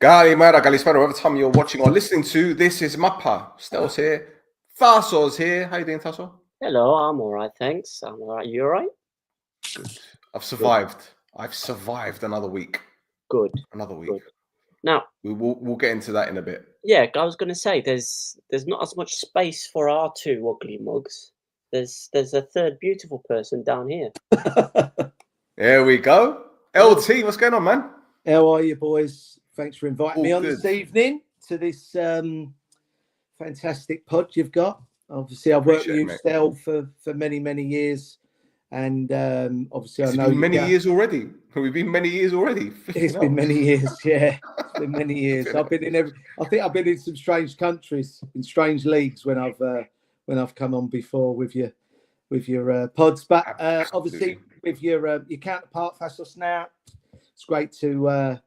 Kalimera, Kalispera, whatever time you're watching or listening to, this is Mappa. Stel's here. Faso's here. How you doing, Faso? Hello, I'm all right, thanks. I'm all right. You all right? Good. I've survived. I've survived another week. Good. Another week. Good. Now, we'll get into that in a bit. Yeah, I was going to say there's not as much space for our two ugly mugs. There's a third beautiful person down here. There we go. LT, what's going on, man? How are you, boys? Thanks for inviting me on good. this evening to this fantastic pod you've got. Obviously, I've worked with you, Stel, for many, many years. And obviously, I know many years already. We've been many years already. It's been many years, yeah. It's been many years. I've been in I think I've been in some strange countries, in strange leagues when I've come on before with your pods. But obviously, with your counterpart Fasos now, it's great to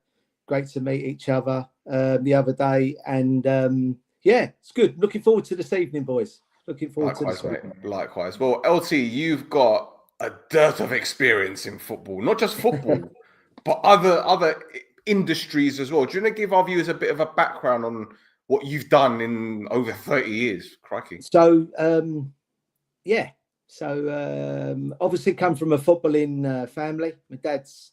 meet each other the other day, and yeah, it's good. Looking forward to this evening, boys. Looking forward to this evening. Likewise. Well, LT, you've got a dearth of experience in football, not just football, but other industries as well. Do you want to give our viewers a bit of a background on what you've done in over 30 years? Crikey. So, yeah. So, obviously come from a footballing family. My dad's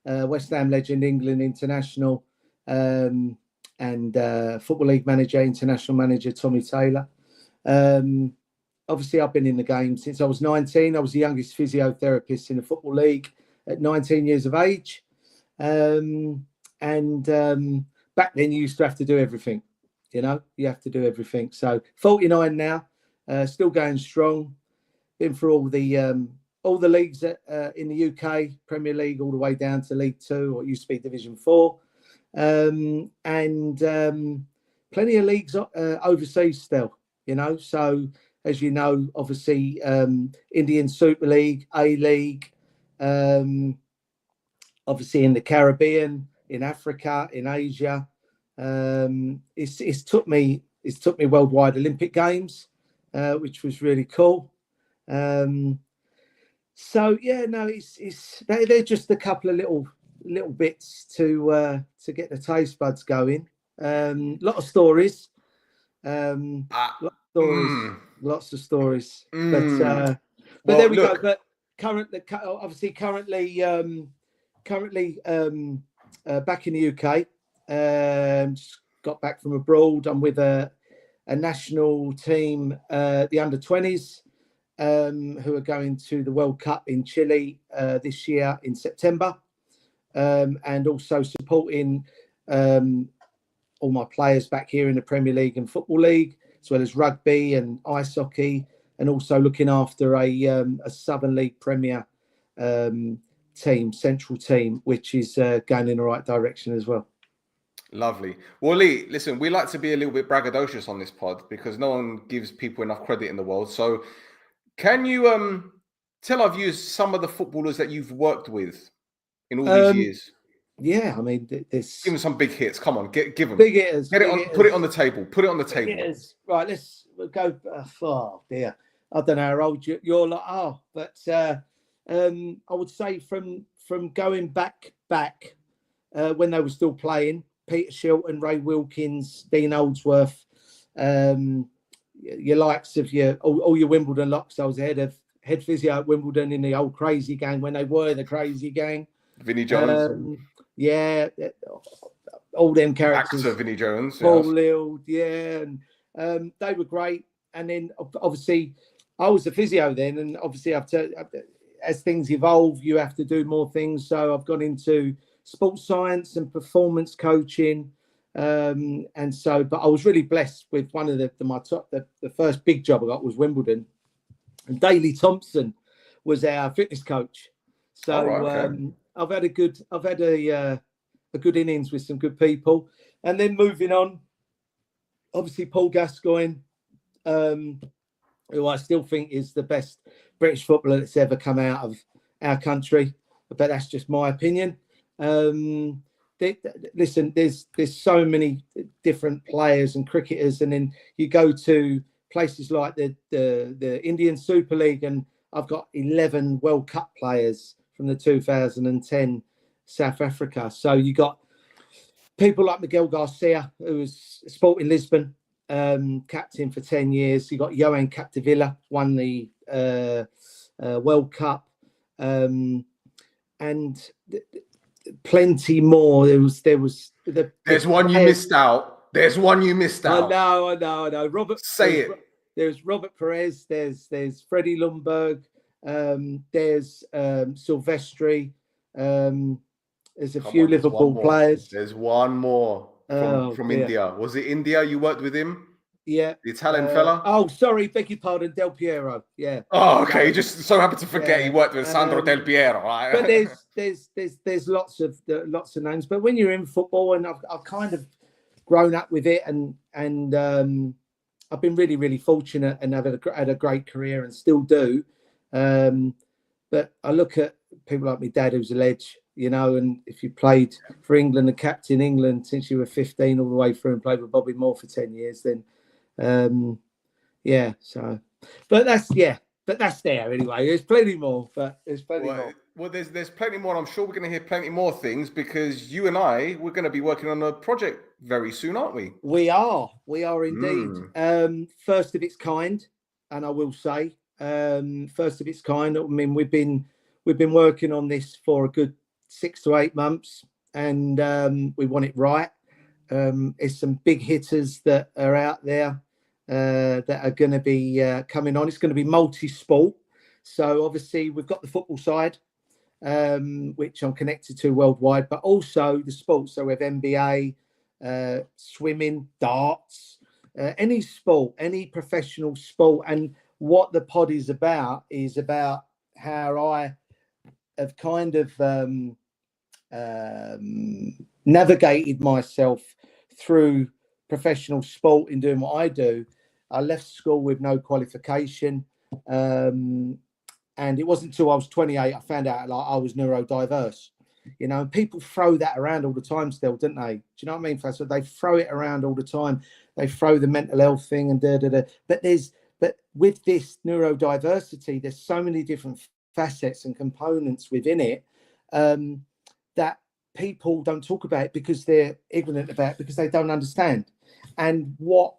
West Ham legend, England international, and Football League manager, international manager, Tommy Taylor. Obviously, I've been in the game since I was 19. I was the youngest physiotherapist in the Football League at 19 years of age. And back then, you used to have to do everything. You know, you have to do everything. So 49 now, still going strong. Been through all the leagues in the UK, Premier League, all the way down to League Two, or it used to be Division 4. And plenty of leagues overseas still, you know. So, as you know, obviously, Indian Super League, A-League, obviously in the Caribbean, in Africa, in Asia. It's took me worldwide Olympic Games, which was really cool. So yeah, no, they're just a couple of little bits to get the taste buds going. Lot of stories. Lots of stories. But there we go. But currently back in the UK. Just got back from abroad. I'm with a national team, the under-20s, who are going to the World Cup in Chile this year in September, and also supporting all my players back here in the Premier League and Football League, as well as rugby and ice hockey, and also looking after a Southern League Premier team, central team, which is going in the right direction as well. Lovely. Well, Lee, listen, we like to be a little bit braggadocious on this pod because no one gives people enough credit in the world. So can you tell our viewers some of the footballers that you've worked with in all these years? Yeah, I mean, give them some big hits. Come on, give them big hitters. Put it on the table. Put it on the table. Hitters. Right, we'll go. Oh dear, I don't know how old you're like. Oh, but I would say from going back when they were still playing, Peter Shilton, Ray Wilkins, Dean Oldsworth, your likes of all your Wimbledon locks. I was head physio at Wimbledon in the old Crazy Gang when they were the Crazy Gang. Vinnie Jones. Yeah, all them characters. Actor Vinnie Jones. Paul Lild, yeah. And they were great. And then obviously I was a physio then, and obviously as things evolve, you have to do more things. So I've gone into sports science and performance coaching. And so, but I was really blessed with one of the first big job I got was Wimbledon, and Daley Thompson was our fitness coach. So I've had a good innings with some good people, and then moving on, obviously Paul Gascoigne, who I still think is the best British footballer that's ever come out of our country, but that's just my opinion. Listen, there's so many different players and cricketers, and then you go to places like the Indian Super League, and I've got 11 World Cup players from the 2010 South Africa. So you got people like Miguel Garcia, who was Sporting Lisbon captain for 10 years. You got Johan Capdevila, won the World Cup, and plenty more. There's one you missed out. There's one you missed out. I know. Robert, say it. There's Robert Perez. There's Freddie Lundberg. There's Silvestri. There's a few Liverpool players. There's one more from India. Was it India? You worked with him? Yeah. The Italian fella? Oh, sorry. Beg your pardon. Del Piero. Yeah. Oh, okay. You just so happened to forget he worked with Sandro Del Piero. Right? But there's lots of names. But when you're in football, and I've kind of grown up with it, and I've been really, really fortunate, and I've had a great career and still do. But I look at people like my dad, who's a ledge, you know, and if you played for England and captain England since you were 15 all the way through and played with Bobby Moore for 10 years, then so but that's there anyway. There's plenty more, but there's plenty more. Well, there's plenty more. I'm sure we're going to hear plenty more things, because you and we're going to be working on a project very soon, aren't we? We are indeed. First of its kind, and I will say, first of its kind. I mean, we've been working on this for a good 6 to 8 months, and we want it right. There's some big hitters that are out there that are going to be coming on. It's going to be multi-sport. So obviously we've got the football side, which I'm connected to worldwide, but also the sports. So we have NBA, swimming, darts, any sport, any professional sport. And what the pod is about how I have kind of navigated myself through professional sport in doing what I do. I left school with no qualification, and it wasn't until I was 28 I found out like I was neurodiverse. You know, people throw that around all the time still, don't they? Do you know what I mean? So they throw it around all the time. They throw the mental health thing and But with this neurodiversity, there's so many different facets and components within it that people don't talk about it because they're ignorant about it, because they don't understand. And what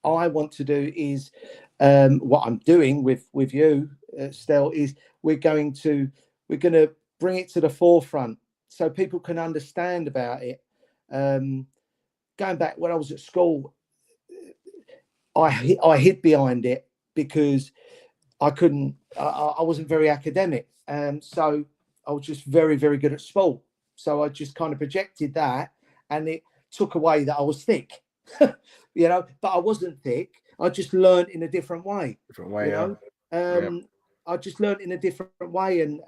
I want to do is what I'm doing with you, Stel, is we're going to bring it to the forefront so people can understand about it. Going back when I was at school, I hid behind it because I wasn't very academic, and so I was just very, very good at sport. So I just kind of projected that, and it took away that I was thick, you know. But I wasn't thick. I just learned in a different way. I just learned in a different way,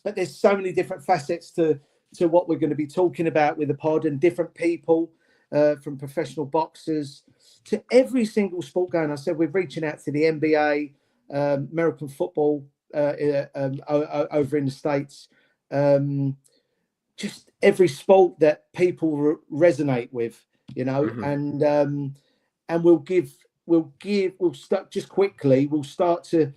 but there's so many different facets to what we're going to be talking about with the pod, and different people, from professional boxers to every single sport going. I said we're reaching out to the NBA, American football over in the States, just every sport that people resonate with, you know. Mm-hmm. And we'll start just quickly. We'll start to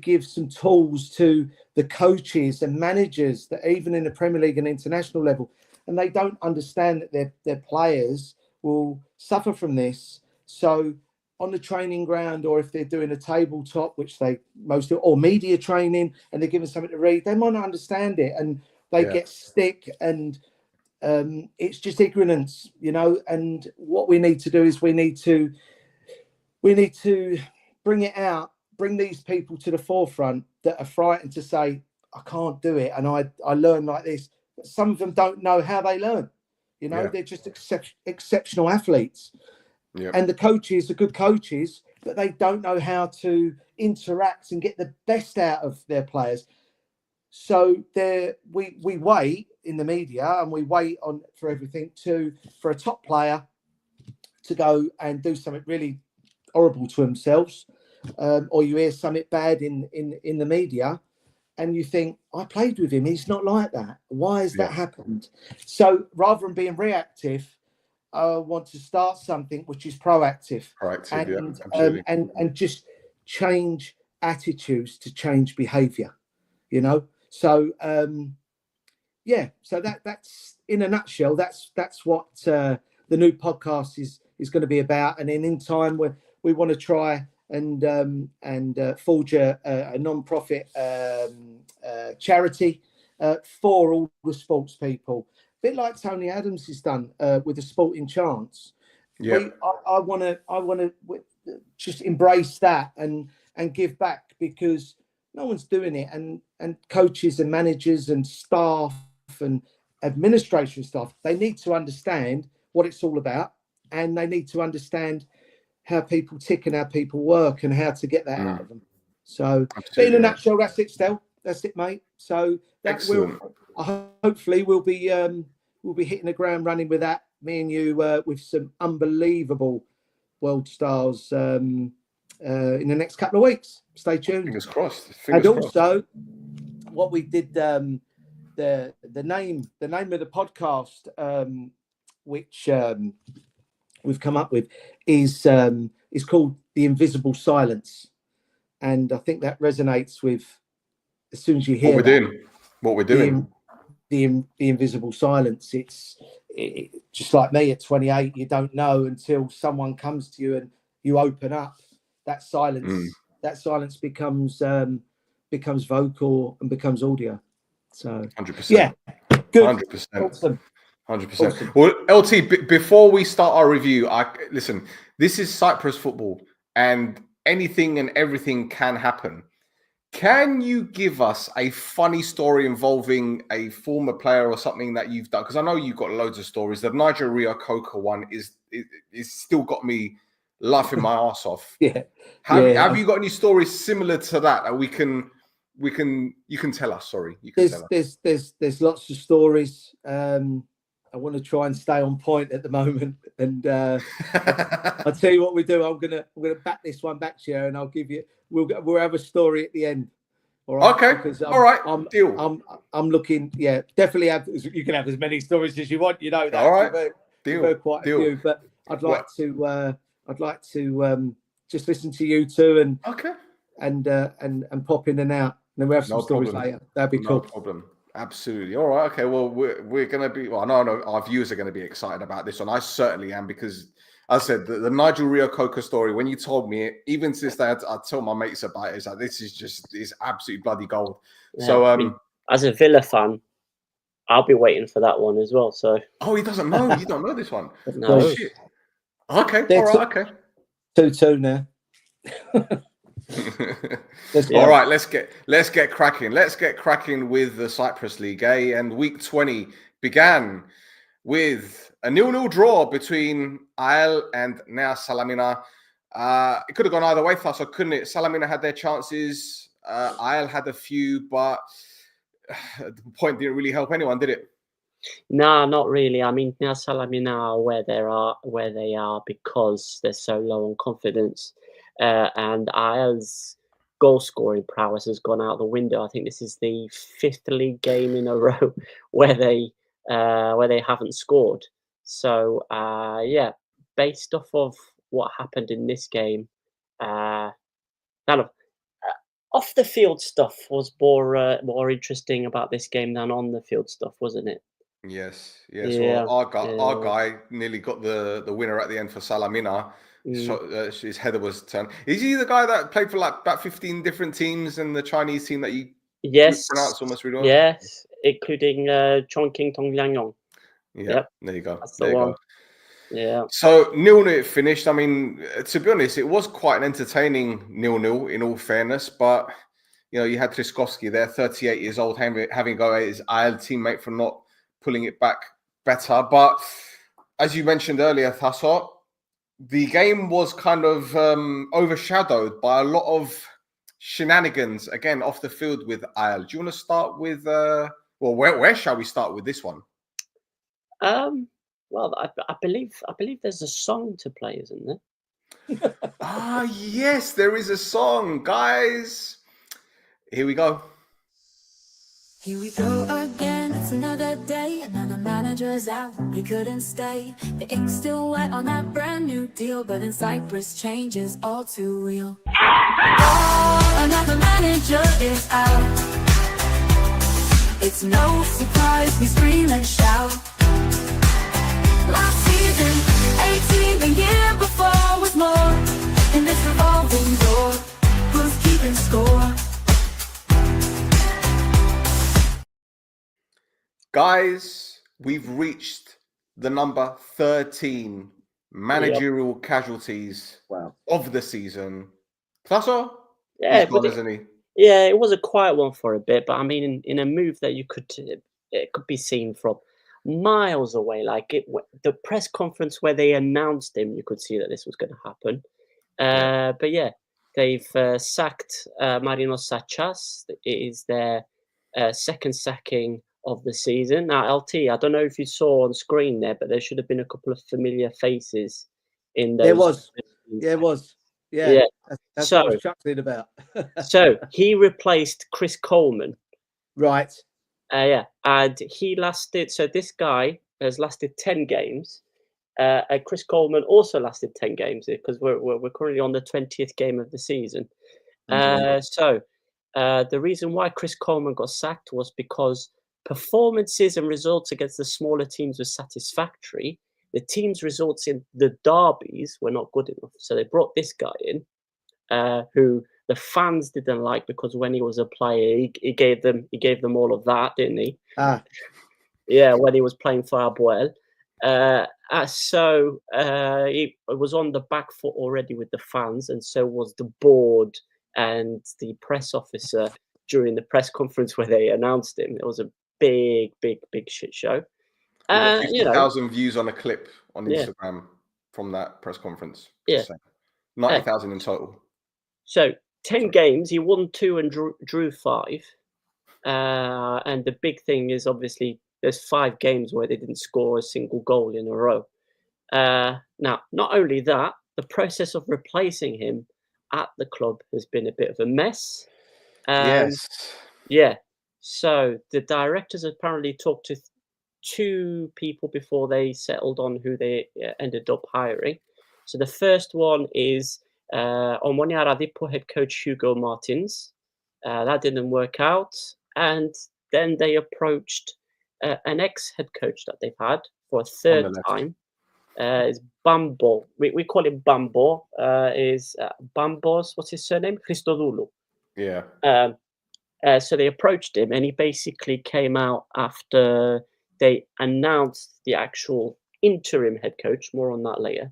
give some tools to the coaches and managers that even in the Premier League and international level, and they don't understand that their players will suffer from this. So on the training ground, or if they're doing a tabletop, which they most do, or media training, and they're given something to read, they might not understand it, and they get stick, and it's just ignorance, you know. And what we need to do is we need to bring it out, bring these people to the forefront that are frightened to say, I can't do it, and I learn like this. But some of them don't know how they learn, you know. They're just exceptional athletes. And the coaches are good coaches, but they don't know how to interact and get the best out of their players. So we wait in the media, and we wait for everything for a top player to go and do something really horrible to themselves, or you hear something bad in the media, and you think, I played with him, he's not like that. Why has that happened? So rather than being reactive, I want to start something which is proactive, and just change attitudes to change behaviour, you know. So yeah, so that's in a nutshell. That's what the new podcast is going to be about. And then in time, we want to try and forge a non-profit charity for all the sports people, a bit like Tony Adams has done with the Sporting Chance. Yeah. I want to just embrace that and give back, because no one's doing it, and coaches and managers and staff and administration staff, they need to understand what it's all about, and they need to understand how people tick and how people work and how to get that out of them. So in a nutshell, that's it, Stel. That's it, mate. So that hopefully we'll be hitting the ground running with that, me and you, with some unbelievable world stars in the next couple of weeks. Stay tuned. Fingers crossed. And also, what we did, the name of the podcast, which we've come up with, is called The Invisible Silence, and I think that resonates with, as soon as you hear what we're doing. The invisible silence. It's just like me at 28. You don't know until someone comes to you and you open up. That silence. That silence becomes vocal and becomes audio. So 100%. Yeah, good. 100%. Awesome. 100%. Awesome. Well, LT, before we start our review, listen. This is Cyprus football, and anything and everything can happen. Can you give us a funny story involving a former player or something that you've done? Because I know you've got loads of stories. The Nigeria Coca one is still got me laughing my ass off. Yeah. Have you got any stories similar to that you can tell us? Sorry, you can tell us. There's lots of stories. I want to try and stay on point at the moment, and I'll tell you what we do. I'm gonna back this one back to you, and I'll give you. We'll have a story at the end. All right. Okay. Because all right. Deal. I'm looking. Yeah, definitely have. You can have as many stories as you want. You know that. All right. Deal. Quite a few, but I'd like to just listen to you two and pop in and out. And then we have some stories later. That'd be cool. No problem. Absolutely. All right. Okay. Well, we're going to be. Well, I know our viewers are going to be excited about this one. I certainly am, because, as I said, the Nigel Rio Coca story. When you told me it, even to this day, I tell my mates about it. It's like, this is absolutely bloody gold. Yeah, so, I mean, as a Villa fan, I'll be waiting for that one as well. So. Oh, he doesn't know. You don't know this one. No. Oh, shit. Okay. All right. Okay. 2-2 now. All right, let's get cracking. Let's get cracking with the Cyprus League, and week 20 began with a 0-0 draw between AEL and Nea Salamina. It could have gone either way, Tasso, couldn't it? Salamina had their chances, AEL had a few, but the point didn't really help anyone, did it? No, not really. I mean, Nea Salamina are where they are because they're so low on confidence. And AEL's goal scoring prowess has gone out the window. I think this is the 5th league game in a row where they haven't scored. So based off of what happened in this game, kind of off the field stuff was more interesting about this game than on the field stuff, wasn't it? Yes. Yeah, well, our guy nearly got the winner at the end for Salamina. So, his header was turned. Is he the guy that played for like about 15 different teams and the Chinese team that you pronounce almost really well? Yes, including Chongqing Tongliangyong. Yeah, there you go. That's the one. Yeah. So 0-0 it finished. I mean, to be honest, it was quite an entertaining 0-0 in all fairness. But you had Triskovsky there, 38 years old, having a go at his AEL teammate for not pulling it back better. But as you mentioned earlier, Tasso, the game was kind of overshadowed by a lot of shenanigans, again, off the field with AEL. Do you want to start with, where shall we start with this one? Well, I believe there's a song to play, isn't there? Yes, there is a song, guys. Here we go. Here we go again, it's another day, another manager's out, we couldn't stay. The ink's still wet on that brand new deal, but in Cyprus change is all too real. Oh, another manager is out. It's no surprise we scream and shout. Last season, 18, the year before was more. In this revolving door, who's keeping score? Guys, we've reached the number 13 managerial casualties of the season. Plasso? Yeah, He's gone, but isn't he? yeah, it was a quiet one for a bit, but I mean, in a move that it could be seen from miles away. Like the press conference where they announced him, you could see that this was going to happen. But yeah, they've sacked Marino Sachas. It is their second sacking of the season. Now, LT, I don't know if you saw on screen there, but there should have been a couple of familiar faces in those. There was. Yeah, it was. Yeah. That's what I was chuckling about. So he replaced Chris Coleman. Right. Yeah, and he lasted. So this guy has lasted 10 games. And Chris Coleman also lasted 10 games because we're currently on the 20th game of the season. So the reason why Chris Coleman got sacked was because performances and results against the smaller teams were satisfactory. The team's results in the derbies were not good enough. So they brought this guy in, who the fans didn't like because when he was a player, he gave them all of that, didn't he? Yeah, when he was playing for Abuel. So he was on the back foot already with the fans, and so was the board and the press officer during the press conference where they announced him. It was a big shit show. 50,000 views on a clip on Instagram from that press conference. Yeah, 90,000 in total. So 10 games, he won 2 and drew 5. And the big thing is obviously there's 5 games where they didn't score a single goal in a row. Now, not only that, the process of replacing him at the club has been a bit of a mess. Yes. Yeah. So the directors apparently talked to 2 people before they settled on who they ended up hiring. So the first one is Omonia Radipo head coach Hugo Martins. That didn't work out. And then they approached an ex-head coach that they've had for a third time. Is Bambo. We call him Bambo. Is Bambos, what's his surname? Christodoulou. Yeah. So they approached him, and he basically came out after they announced the actual interim head coach. More on that later.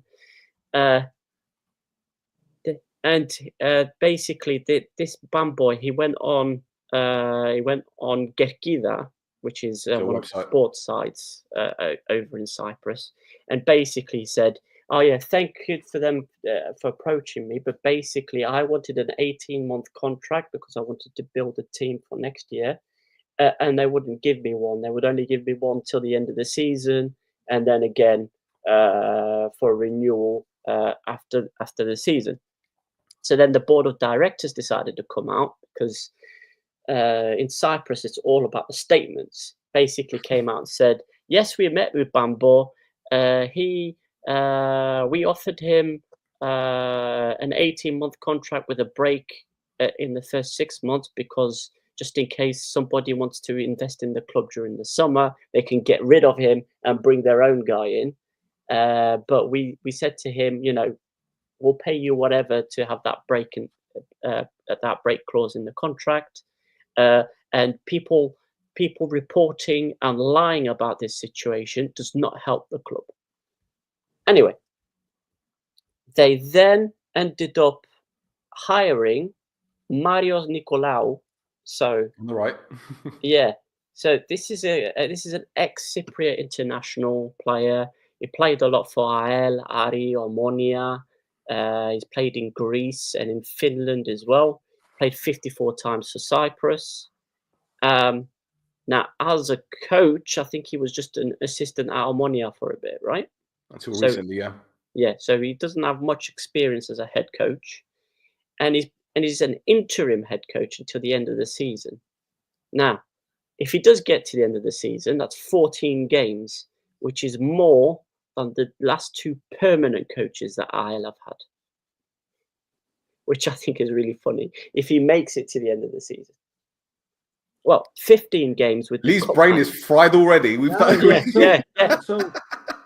Basically, this Bambo, he went on Gerkida, which is one of the sports sites over in Cyprus, and basically said, "Oh yeah, thank you for them for approaching me, but basically I wanted an 18-month contract because I wanted to build a team for next year, and they wouldn't give me one. They would only give me one till the end of the season, and then again for renewal after the season." So then the board of directors decided to come out because in Cyprus, it's all about the statements. Basically came out and said, yes, we met with Bambo. We offered him an 18-month contract with a break in the first 6 months because just in case somebody wants to invest in the club during the summer, they can get rid of him and bring their own guy in. But we said to him, we'll pay you whatever to have that break that break clause in the contract. And people reporting and lying about this situation does not help the club. Anyway, they then ended up hiring Marios Nicolaou. So right. Yeah. So this is an ex-Cypriot international player. He played a lot for AEL, Ari, Omonia. He's played in Greece and in Finland as well. Played 54 times for Cyprus. Now, as a coach, I think he was just an assistant at Omonia for a bit, right? Until recently, yeah. Yeah, so he doesn't have much experience as a head coach. And he's an interim head coach until the end of the season. Now, if he does get to the end of the season, that's 14 games, which is more than the last 2 permanent coaches that AEL have had, which I think is really funny, if he makes it to the end of the season. well, 15 games with Lee's the cup brain final. is fried already. We've done So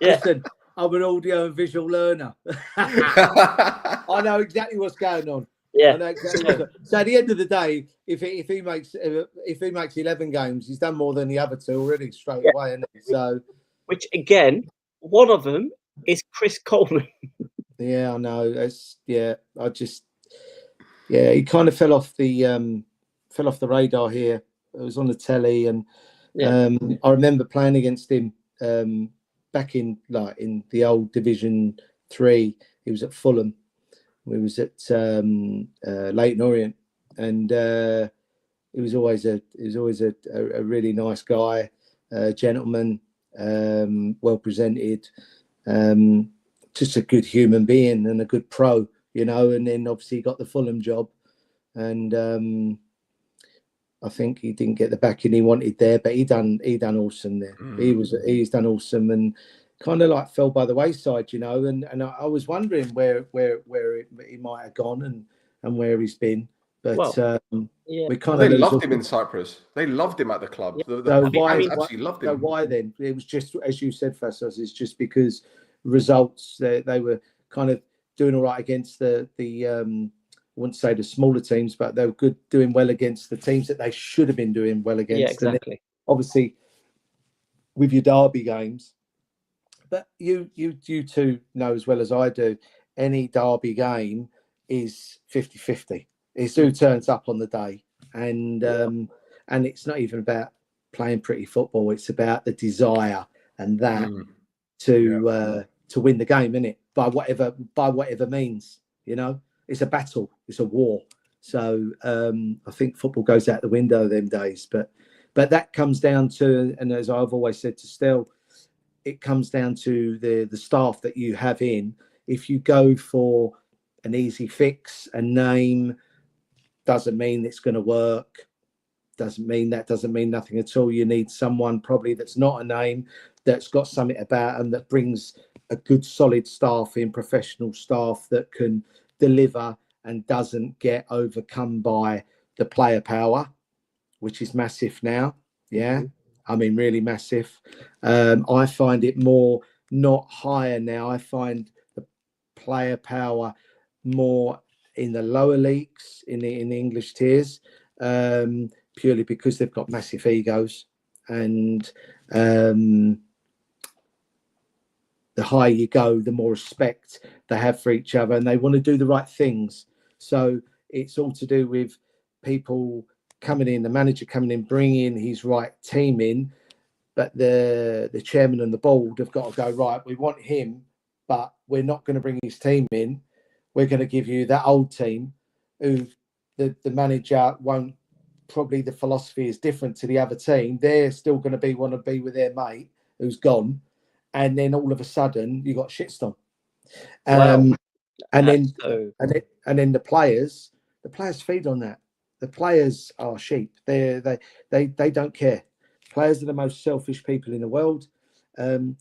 Yeah. listen, I'm an audio and visual learner. I know exactly what's going on. Yeah. I know exactly so at the end of the day, if he makes 11 games, he's done more than the other two already straight away, isn't he? So, which again, one of them is Chris Coleman. yeah, I know. He kind of fell off the radar here. It was on the telly, and I remember playing against him back in the old Division 3. He was at Fulham. We was at Leyton Orient, and he was always a really nice guy, gentleman, well presented, just a good human being and a good pro, you know. And then obviously he got the Fulham job, and I think he didn't get the backing he wanted there, but he done awesome there. He's done awesome, and kind of like fell by the wayside, you know. And I was wondering where he might have gone and where he's been, but we kind of loved him in Cyprus. They loved him at the club. So why absolutely loved him. So why then? It was just, as you said, Fassos, it's just because results. They were kind of doing all right against the I wouldn't say the smaller teams, but they were doing well against the teams that they should have been doing well against. Yeah, exactly. And obviously, with your derby games, but you two know as well as I do, any derby game is 50-50. It's who turns up on the day, and it's not even about playing pretty football. It's about the desire and that to win the game, isn't it? By whatever means, you know. It's a battle. It's a war. So I think football goes out the window them days. But that comes down to, and as I've always said to Stel, it comes down to the staff that you have in. If you go for an easy fix, a name, doesn't mean it's going to work. Doesn't mean nothing at all. You need someone probably that's not a name, that's got something about them, that brings a good solid staff in, professional staff that can deliver and doesn't get overcome by the player power, which is massive now. Yeah, I mean, really massive. I find it more not higher now. I find the player power more in the lower leagues, in the English tiers, purely because they've got massive egos, and the higher you go, the more respect they have for each other, and they want to do the right things. So it's all to do with people coming in, the manager coming in, bringing his right team in, but the chairman and the board have got to go, right, we want him, but we're not going to bring his team in. We're going to give you that old team, who the manager won't, probably the philosophy is different to the other team. They're still going to want to be with their mate who's gone. And then all of a sudden you got shitstorm. And then the players feed on that. The players are sheep. They don't care. Players are the most selfish people in the world. I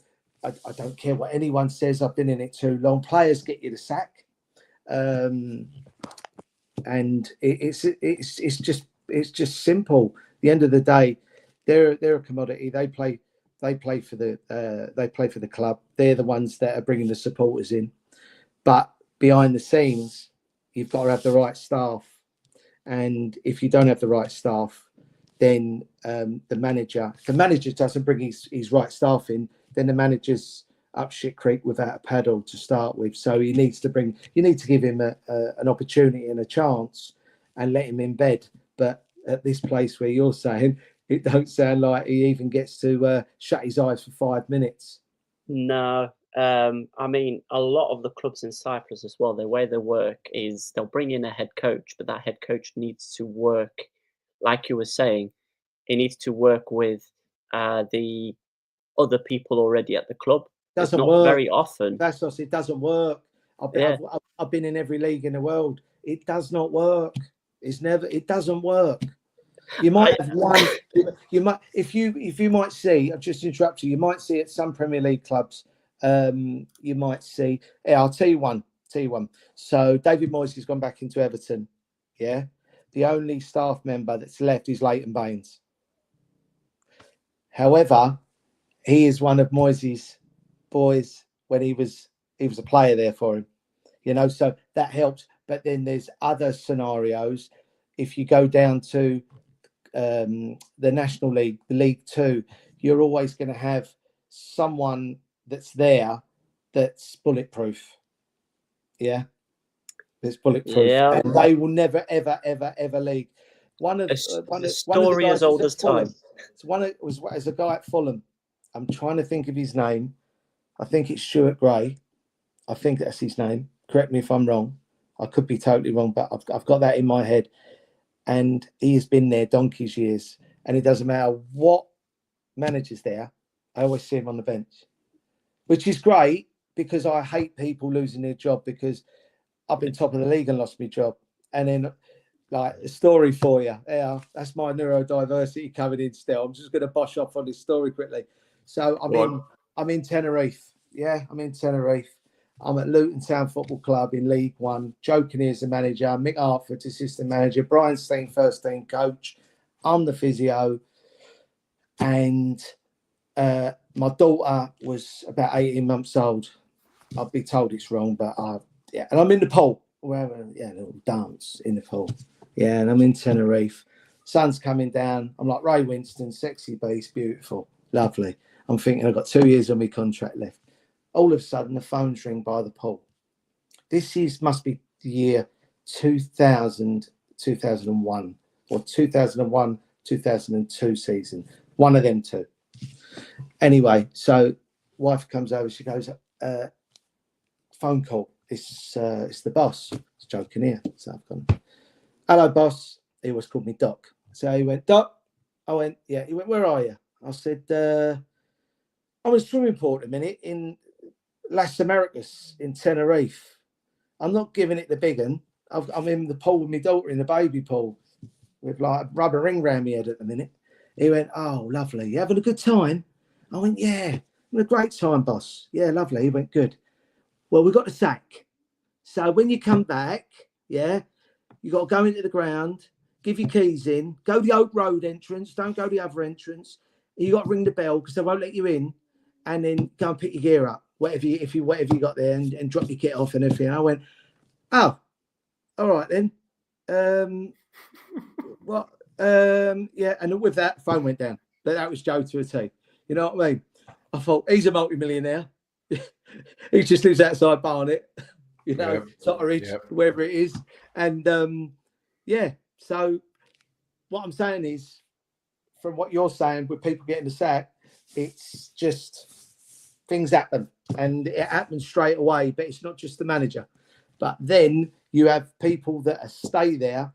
don't care what anyone says. I've been in it too long. Players get you the sack, and it's just simple. At the end of the day, they're a commodity. They play for the club. They're the ones that are bringing the supporters in. But behind the scenes, you've got to have the right staff. And if you don't have the right staff, then the manager doesn't bring his right staff in, then the manager's up shit creek without a paddle to start with. So you need to give him an opportunity and a chance and let him embed. But at this place where you're saying, it don't sound like he even gets to shut his eyes for 5 minutes. No. I mean, a lot of the clubs in Cyprus as well, the way they work is they'll bring in a head coach, but that head coach needs to work, like you were saying, he needs to work with the other people already at the club. Doesn't work very often. That's just, it doesn't work. I've been in every league in the world. It does not work. It doesn't work. You might have one. You might, if you might see. I've just interrupted you. You might see at some Premier League clubs. You might see. Yeah, I'll tell you one. So David Moyes has gone back into Everton. Yeah, the only staff member that's left is Leighton Baines. However, he is one of Moyes' boys when he was a player there for him, you know, so that helps. But then there's other scenarios. If you go down to the National League, the League Two, you're always going to have someone that's there that's bulletproof. Yeah, that's bulletproof, Yeah. and they will never, ever, ever, ever leave. One of A the story guys as old was as at Fulham. time. Was a guy at Fulham. I'm trying to think of his name. I think it's Stuart Gray. I think that's his name. Correct me if I'm wrong. I could be totally wrong, but I've got that in my head. And he has been there donkey's years. And it doesn't matter what manager's there, I always see him on the bench, which is great because I hate people losing their job because I've been top of the league and lost my job. And then, like, a story for you. Yeah, that's my neurodiversity coming in still. I'm just going to bosh off on this story quickly. So I'm in Tenerife. Yeah, I'm in Tenerife. I'm at Luton Town Football Club in League One. Joe Kinnear's the manager. Mick Hartford's assistant manager. Brian Steen, first team coach. I'm the physio. And my daughter was about 18 months old. I'll be told it's wrong, but yeah. And I'm in the pool. We're having a little dance in the pool. Yeah, and I'm in Tenerife. Sun's coming down. I'm like Ray Winston, sexy beast, beautiful, lovely. I'm thinking I've got 2 years on my contract left. All of a sudden, the phone's ring by the pool. Must be the year 2000, 2001, or 2001, 2002 season. One of them two. Anyway, so wife comes over. She goes, phone call. It's the boss. It's Joe Kinnear. So I've gone, hello, boss. He always called me Doc. So he went, Doc. I went, yeah. He went, where are you? I said, I'm in a swimming pool at a minute in Las Americas in Tenerife. I'm not giving it the big one. I'm in the pool with my daughter in the baby pool with like a rubber ring around my head at the minute. He went, oh, lovely. You having a good time? I went, yeah, having a great time, boss. Yeah, lovely. He went, good. Well, we got the sack. So when you come back, yeah, you got to go into the ground, give your keys in, go the Oak Road entrance, don't go the other entrance. You got to ring the bell because they won't let you in, and then go and pick your gear up, whatever you got there, and drop your kit off and everything. I went, oh, all right then. Yeah, and with that, phone went down. But that was Joe to a T. You know what I mean? I thought he's a multi-millionaire. He just lives outside Barnet, you know, Totteridge, wherever it is. And yeah, so what I'm saying is, from what you're saying, with people getting the sack, it's just things happen, and it happens straight away. But it's not just the manager, but then you have people that stay there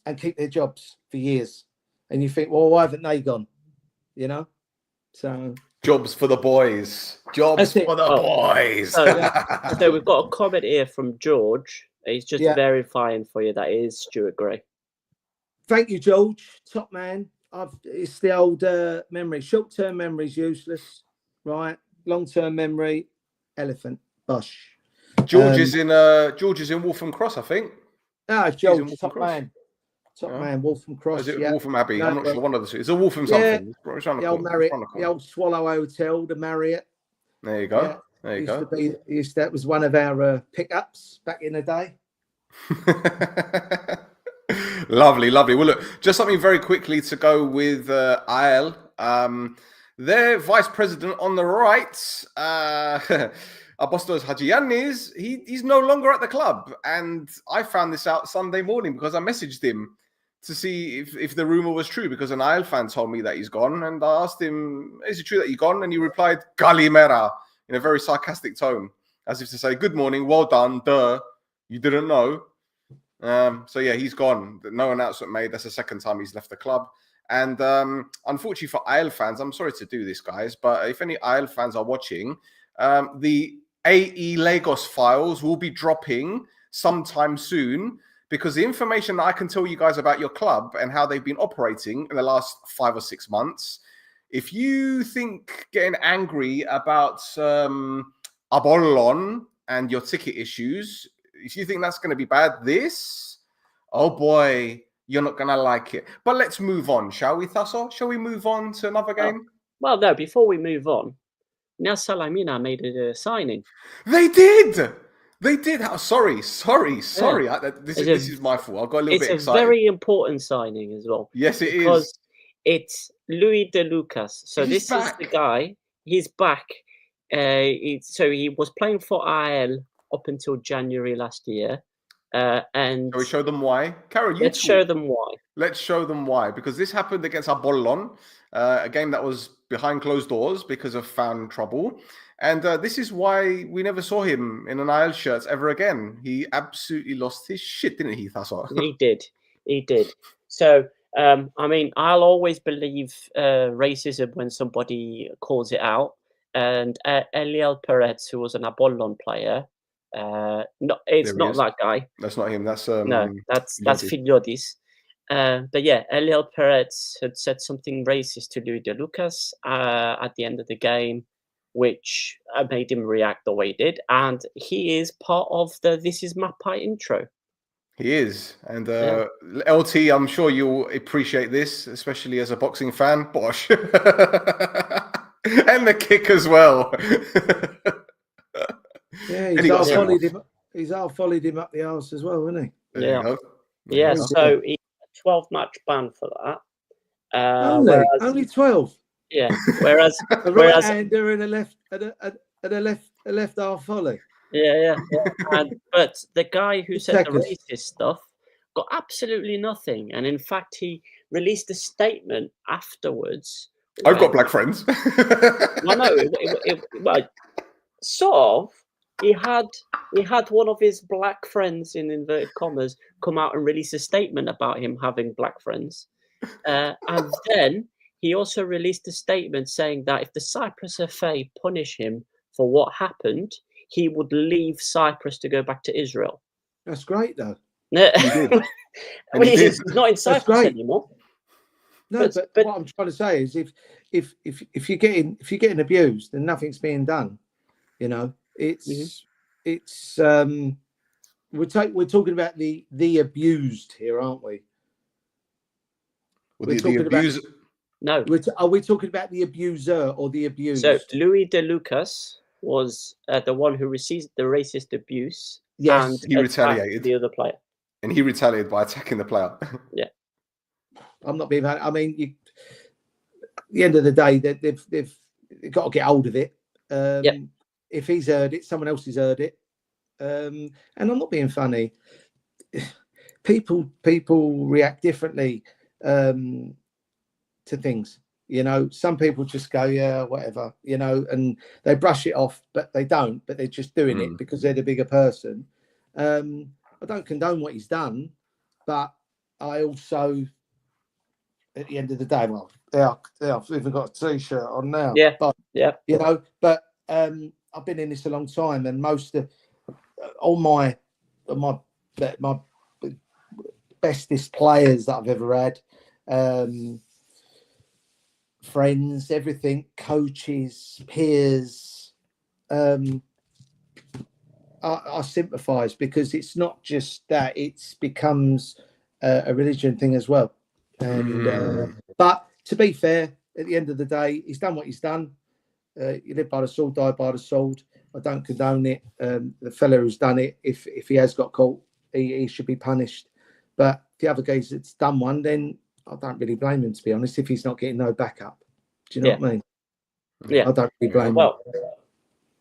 and keep their jobs for years, and you think, well, why haven't they gone? You know, so jobs for the boys. Jobs for the boys. So we've got a comment here from George. He's just verifying for you that it is Stuart Gray. Thank you, George. Top man. It's the old memory. Short-term memory is useless, right? Long-term memory, elephant. Bosh. George is in Waltham Cross, I think. George, top man. Top man, Waltham Cross. Is it Waltham Abbey? No, I'm not sure. One of the two. It's a Waltham something. The old Marriott, the old Swallow Hotel, the Marriott. There you go. Yeah. There you go. That was one of our pickups back in the day. Lovely, lovely. Well, look, just something very quickly to go with IL. Their vice president on the right, Apostles Hajiyannis, he's no longer at the club. And I found this out Sunday morning because I messaged him to see if the rumor was true, because an IL fan told me that he's gone. And I asked him, is it true that he's gone? And he replied, Kalimera, in a very sarcastic tone, as if to say, good morning, well done, duh, you didn't know. So yeah, he's gone. No announcement made. That's the second time he's left the club. And unfortunately for IL fans, I'm sorry to do this, guys, but if any IL fans are watching, the AE Lagos files will be dropping sometime soon, because the information that I can tell you guys about your club and how they've been operating in the last 5 or 6 months, if you think getting angry about Apollon and your ticket issues, if you think that's going to be bad, oh boy, you're not gonna like it. But let's move on, shall we, Thasso? Shall we move on to another game? Well, no. Before we move on, Nia Salamina made a signing. They did. They did. Oh, sorry. This is my fault. I got a little bit excited. It's a very important signing as well. Yes, it because is. It's Louis De Lucas. So He's this is the guy. He's back. So he was playing for IL up until January last year. And Shall we show them why? Carol, let's show them why. Let's show them why. Because this happened against Apollon, a game that was behind closed doors because of fan trouble. And this is why we never saw him in an IL shirt ever again. He absolutely lost his shit, didn't he, Thasso? He did. So, I mean, I'll always believe racism when somebody calls it out. And Eliel Perez, who was an Apollon player, it's not that guy. That's not him. That's no, that's Filiodis. But yeah, Eliel Perez had said something racist to Louis De Lucas at the end of the game, which made him react the way he did. And he is part of the This Is Mappa intro. He is. And LT, I'm sure you'll appreciate this, especially as a boxing fan. Bosh. And the kick as well. Yeah, he's all followed him up the arse as well, isn't he? Yeah. So he 12-match ban for that. Only 12. Yeah. Whereas a right-hander and a left half volley. Yeah. But the guy who said the racist stuff got absolutely nothing, and in fact, he released a statement afterwards. I've got black friends. Well, no, well, sort of. He had one of his black friends, in inverted commas, come out and release a statement about him having black friends. And then he also released a statement saying that if the Cyprus FA punish him for what happened, he would leave Cyprus to go back to Israel. That's great, though. He's not in Cyprus anymore. No, but what I'm trying to say is, if you're getting abused and nothing's being done, you know, it's we're talking about the abused here, aren't we? Well, the abuser. No. Are we talking about the abuser or the abused? So Louis De Lucas was the one who received the racist abuse. Yes, and he retaliated. The other player. And he retaliated by attacking the player. Yeah. I'm not being. I mean, at the end of the day, they've got to get hold of it. If he's heard it, someone else has heard it. And I'm not being funny. People react differently to things. You know, some people just go, yeah, whatever, you know, and they brush it off, but they don't. But they're just doing it because they're the bigger person. I don't condone what he's done, but I also, at the end of the day, well, I've even got a T-shirt on now. Yeah, but, yeah. You know, but I've been in this a long time, and most of all my bestest players that I've ever had, friends, everything, coaches, peers, I sympathise, because it's not just that; it becomes a religion thing as well. And but to be fair, at the end of the day, he's done what he's done. You live by the sword, die by the sword. I don't condone it. The fella who's done it, if he has got caught, he should be punished. But the other guys that's done one, then I don't really blame him, to be honest, if he's not getting no backup. Do you know what I mean? Yeah. I don't really blame him. Well,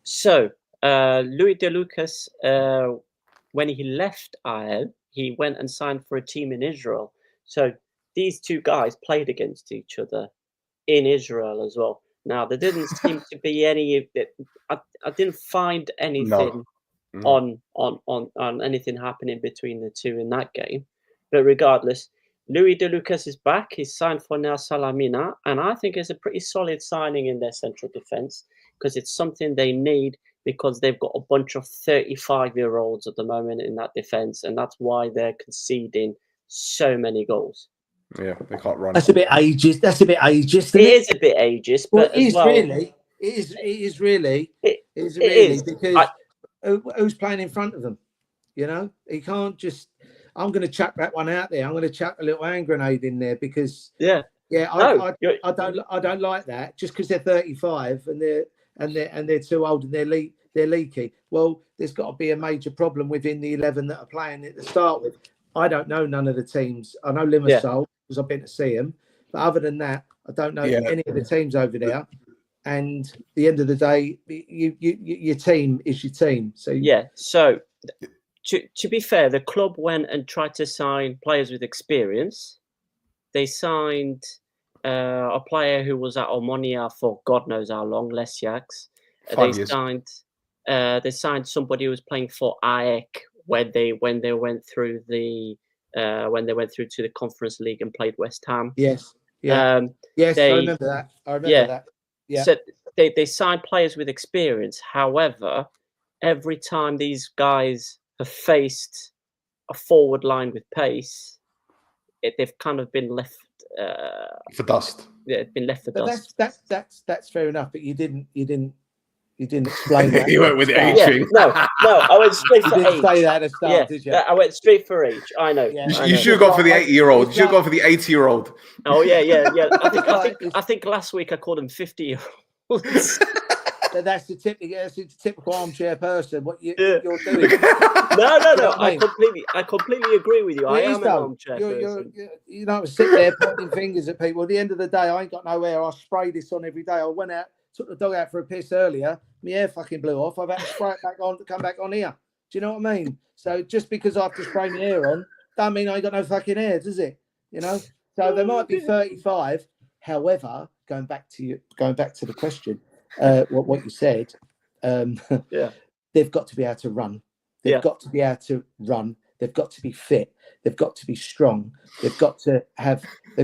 so Louis De Lucas, when he left IL, he went and signed for a team in Israel. So these two guys played against each other in Israel as well. Now, there didn't seem to be any. I didn't find anything on anything happening between the two in that game. But regardless, Louis De Lucas is back. He's signed for Nia Salamina, and I think it's a pretty solid signing in their central defence, because it's something they need, because they've got a bunch of 35-year-olds at the moment in that defence, and that's why they're conceding so many goals. Yeah, they can't run. That's a bit ageist. It is a bit ageist, but it is really because who's playing in front of them? You know, he can't just. I'm going to chuck that one out there. I'm going to chuck a little hand grenade in there because Yeah. I don't like that just because they're 35 and they're too old and they're leaky. Well, there's got to be a major problem within the 11 that are playing it to start with. I don't know none of the teams. I know Limassol because I've been to see them, but other than that, I don't know any of the teams over there. And at the end of the day, your team is your team. So yeah. So to be fair, the club went and tried to sign players with experience. They signed a player who was at Omonia for God knows how long, Lesiaks. 5 years. They signed somebody who was playing for AEK when they went through to the Conference League and played West Ham. Yes. Yeah. Yes, I remember that. Yeah. So they signed players with experience. However, every time these guys have faced a forward line with pace, they've kind of been left for dust. Yeah, it's been left for dust. That's fair enough, but you didn't explain that. You went with the age thing. No, I went straight for age. You didn't say that at the start, did you? I went straight for age. I know. Yeah. You should have gone for the 80-year-old. You should have gone for the 80-year-old. Oh yeah. I think last week I called him 50-year-olds. That's the typical armchair person. What you're doing? No. I completely agree with you. I am an armchair person. You don't sit there pointing fingers at people. At the end of the day, I ain't got no hair. I spray this on every day. I went out, took the dog out for a piss earlier. My hair fucking blew off. I've had to spray it back on to come back on here. Do you know what I mean? So just because I have to spray my hair on, don't mean I ain't got no fucking hair, does it? You know. So they might be 35. However, going back to the question. What you said, they've got to be able to run. They've got to be able to run. They've got to be fit. They've got to be strong. They've got to have a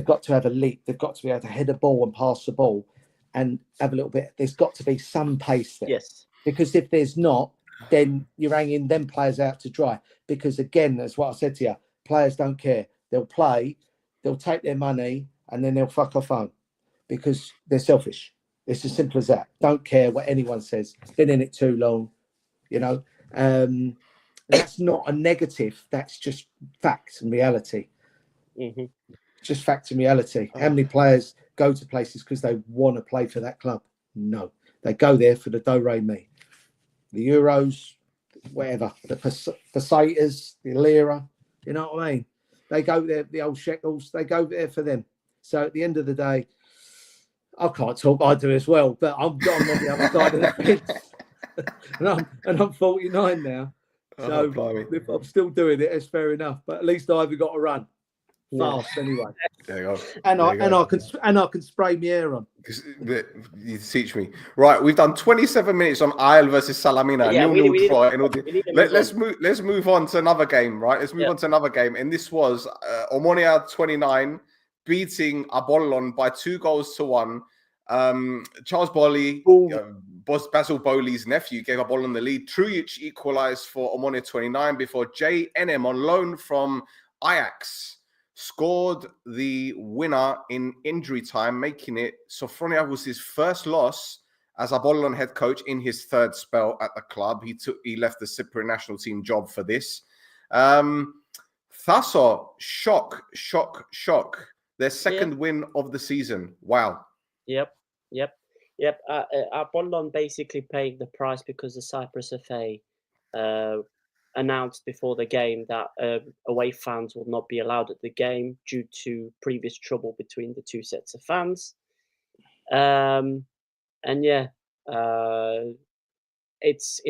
leap. They've got to be able to head a ball and pass the ball and have a little bit. There's got to be some pace there. Yes. Because if there's not, then you're hanging them players out to dry. Because again, that's what I said to you. Players don't care. They'll play. They'll take their money and then they'll fuck off home because they're selfish. It's as simple as that. Don't care what anyone says. Been in it too long, you know. That's not a negative. That's just facts and reality. Mm-hmm. Just facts and reality. How many players go to places because they want to play for that club? No. They go there for the do-re-mi. The Euros, whatever. The pesetas, the lira. You know what I mean? They go there, the old shekels. They go there for them. So at the end of the day, I can't talk. I do as well, but I'm on the other side of the fence, and I'm 49 now. So if I'm still doing it, it's fair enough. But at least I haven't got to run fast anyway. There you go. And I can spray my hair on. You teach me. Right, we've done 27 minutes on Isle versus Salamina. Let's move on to another game. Right, let's move on to another game, and this was Omonia 29. Beating Apollon by 2-1. Charles Bolly, Basil Bowley's nephew, gave Apollon the lead. Trujic equalized for Omonia 29 before JNM on loan from Ajax scored the winner in injury time, making it Sofroniakis' first loss as Apollon head coach in his third spell at the club. He left the Cypriot national team job for this. Thasso, shock. Their second win of the season. Wow. Yep. Apollon basically paid the price because the Cyprus FA announced before the game that away fans will not be allowed at the game due to previous trouble between the two sets of fans. It's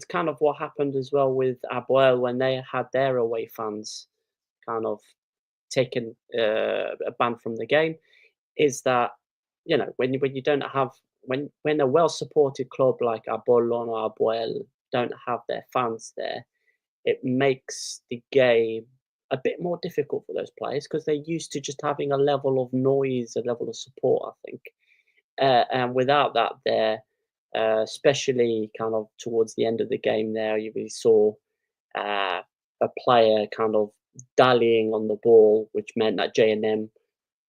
kind of what happened as well with Apoel when they had their away fans kind of taken a ban from the game. Is that, you know, when you don't have when a well supported club like Apollon or Apoel don't have their fans there, it makes the game a bit more difficult for those players because they're used to just having a level of noise, a level of support, I think, and without that there, especially kind of towards the end of the game there, you really saw a player kind of dallying on the ball, which meant that JNM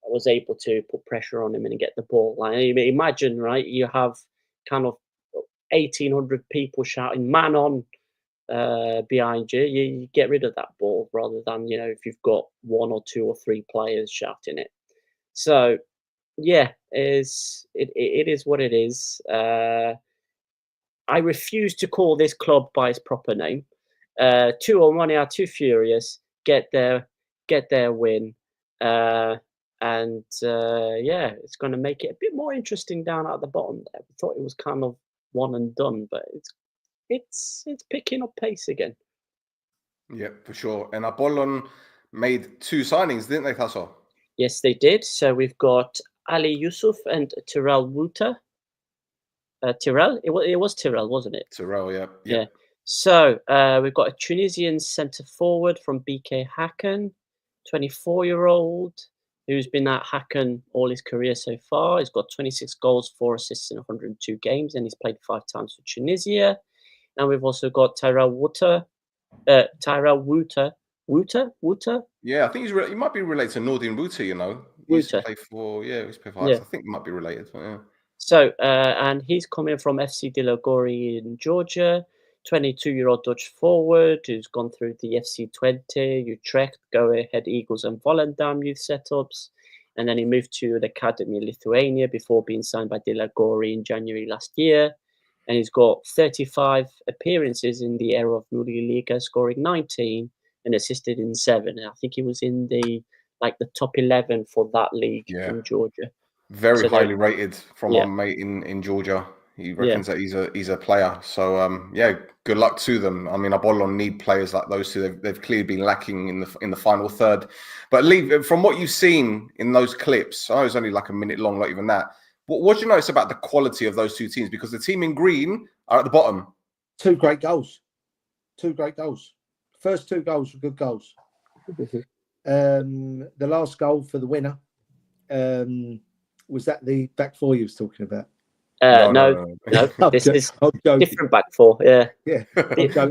was able to put pressure on him and get the ball. Like, imagine, right? You have kind of 1,800 people shouting "man on" behind you, you get rid of that ball rather than, you know, if you've got 1 or 2 or 3 players shouting it. So yeah, it is what it is. I refuse to call this club by its proper name. 2-1 are too furious. Get their win. Yeah, it's going to make it a bit more interesting down at the bottom there. We thought it was kind of one and done, but it's picking up pace again. Yeah, for sure. And Apollon made 2 signings, didn't they, Tasso? Yes, they did. So we've got Ali Yusuf and Tyrell Wuta. Tyrell? It was Tyrell, wasn't it? Tyrell, yeah. Yeah. So we've got a Tunisian centre forward from BK Hacken, 24-year-old, who's been at Hacken all his career so far. He's got 26 goals, 4 assists in 102 games, and he's played 5 times for Tunisia. And we've also got Tyrell Wuta. Yeah, I think he might be related to Nordin Wuta, you know. He used to play for Ajax. I think he might be related. Yeah. So, and he's coming from FC Dilogori in Georgia, 22-year-old Dutch forward who's gone through the FC Twente, Utrecht, Go Ahead Eagles and Volendam youth setups. And then he moved to the academy in Lithuania before being signed by Dilogori in January last year. And he's got 35 appearances in the era of Liga, scoring 19 and assisted in 7. And I think he was in the top 11 for that league in Georgia. Very highly rated from our mate in Georgia. He reckons that he's a player. So good luck to them. I mean, Apollon need players like those two. They've clearly been lacking in the final third. But Lee, from what you've seen in those clips, I know it's only like a minute long, not even that. What do you notice about the quality of those 2 teams? Because the team in green are at the bottom. 2 great goals. 2 great goals. First 2 goals were good goals. The last goal for the winner, was that the back 4 you was talking about? No. This is different back 4. Yeah. They're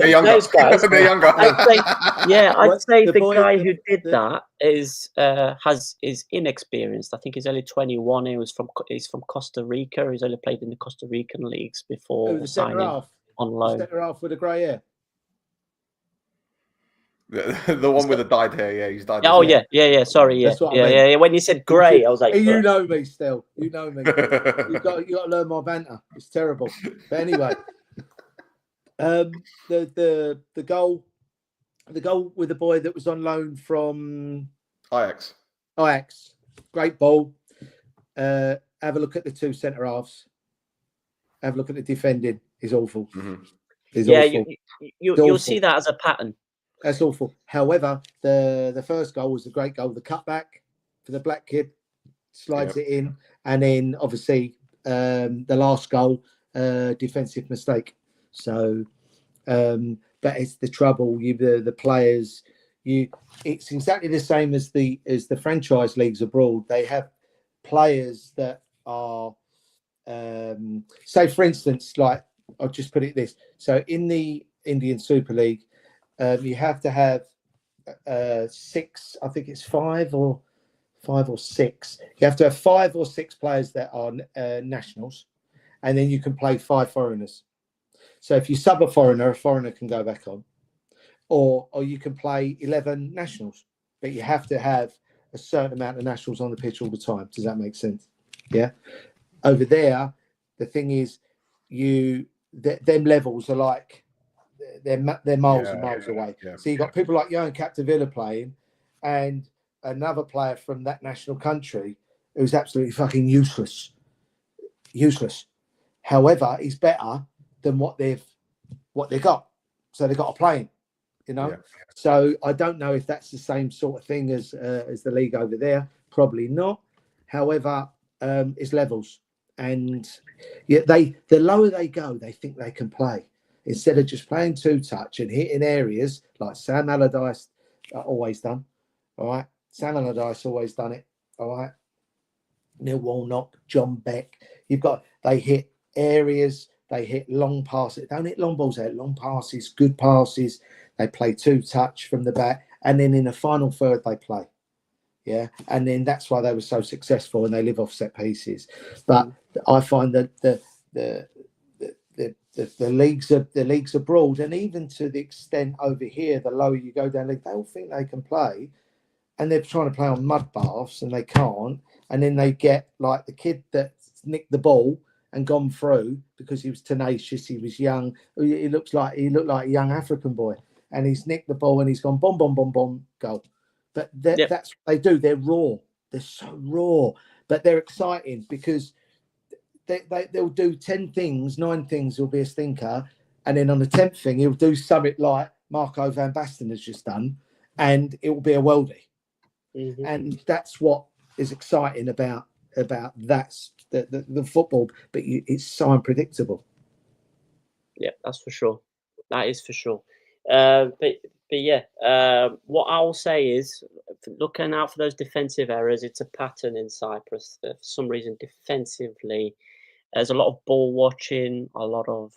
younger. Those guys, They're younger. I'd say the guy who did that is inexperienced. I think he's only 21. He's from Costa Rica. He's only played in the Costa Rican leagues before signing on loan. Centre half with the grey hair. The one with the dyed hair, he's dyed. Oh yeah. Sorry, yeah. When you said grey, I was like, you know me still. You know me. you got to learn my banter. It's terrible. But anyway, the goal with the boy that was on loan from Ajax. Great ball. Have a look at the 2 centre halves. Have a look at the defending. It's awful. It's awful. You'll see that as a pattern. That's awful. However, the first goal was a great goal. The cutback for the black kid slides it in, and then obviously the last goal, defensive mistake. So that is the trouble. The players. It's exactly the same as the franchise leagues abroad. They have players that are, say for instance, like I'll just put it this. So in the Indian Super League. You have to have 6. I think it's 5 or 6. You have to have 5 or 6 players that are nationals, and then you can play 5 foreigners. So if you sub a foreigner can go back on, or you can play 11 nationals, but you have to have a certain amount of nationals on the pitch all the time. Does that make sense? Yeah. Over there, the thing is, them levels are like. They're miles and miles away. So you've got people like Johan Capdevila playing, and another player from that national country who's absolutely fucking useless. However, he's better than what they've got. So they've got to play him, you know. So I don't know if that's the same sort of thing as the league over there. Probably not. However, it's levels, and the lower they go, they think they can play. Instead of just playing 2-touch and hitting areas like Sam Allardyce always done. All right. Sam Allardyce always done it. All right. Neil Warnock, John Beck. They hit areas, they hit long passes. Don't hit long balls, they hit long passes, good passes. They play 2-touch from the back. And then in the final third, they play. Yeah. And then that's why they were so successful, and they live off set pieces. But I find that the leagues abroad, and even to the extent over here, the lower you go down league, they all think they can play, and they're trying to play on mud baths and they can't, and then they get like the kid that nicked the ball and gone through because he was tenacious, he was young, he looked like a young African boy, and he's nicked the ball and he's gone bomb bomb bomb bomb goal. But that's what they do. They're raw. They're so raw, but they're exciting because they'll do 10 things, 9 things will be a stinker, and then on the 10th thing he'll do something like Marco van Basten has just done, and it will be a worldie. And that's what is exciting about that's the football, but it's so unpredictable. Yeah, that's for sure. That is for sure. But yeah, what I'll say is, looking out for those defensive errors, it's a pattern in Cyprus. For some reason, defensively, there's a lot of ball watching, a lot of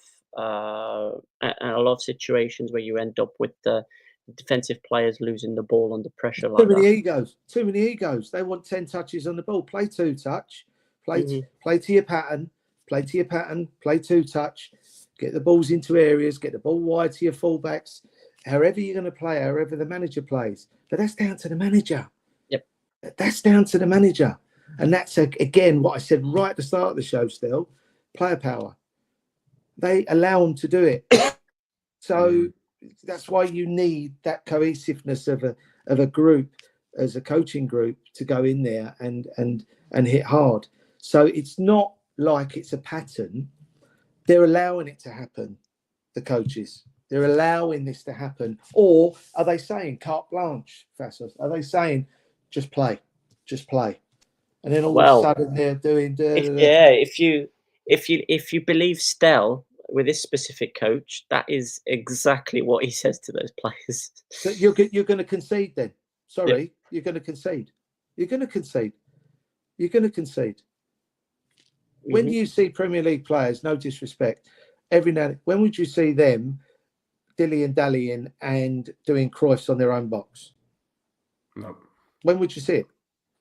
situations where you end up with the defensive players losing the ball under pressure. Too many egos. They want 10 touches on the ball. Play 2-touch. Play to your pattern. Play 2-touch. Get the balls into areas. Get the ball wide to your fullbacks. However you're going to play, however the manager plays. But that's down to the manager. Yep. That's down to the manager. And that's, again, what I said right at the start of the show still. Player power. They allow them to do it. So that's why you need that cohesiveness of a group, as a coaching group, to go in there and hit hard. So it's not like it's a pattern. They're allowing it to happen, the coaches. They're allowing this to happen. Or are they saying carte blanche, Fassos? Are they saying just play? And then all of a sudden they're doing if you believe Stell with this specific coach, that is exactly what he says to those players. So you're going to concede then? Sorry, you're going to concede. When you see Premier League players, no disrespect, every now and then, when would you see them dilly-dallying and doing Cruyffs on their own box? No. When would you see it?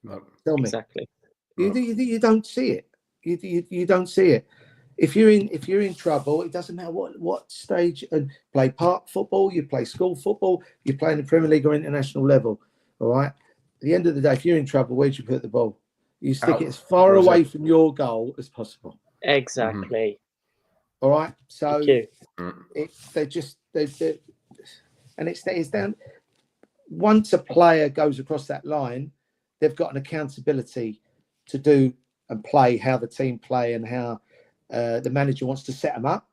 No. Tell me. Exactly. You don't see it. You don't see it. If you're in trouble, it doesn't matter what stage. And play park football, you play school football, you play in the Premier League or international level. All right. At the end of the day, if you're in trouble, where do you put the ball? You stick it as far away from your goal as possible. Exactly. All right. So Thank you. And it's down. Once a player goes across that line, they've got an accountability to do and play how the team play and how the manager wants to set them up,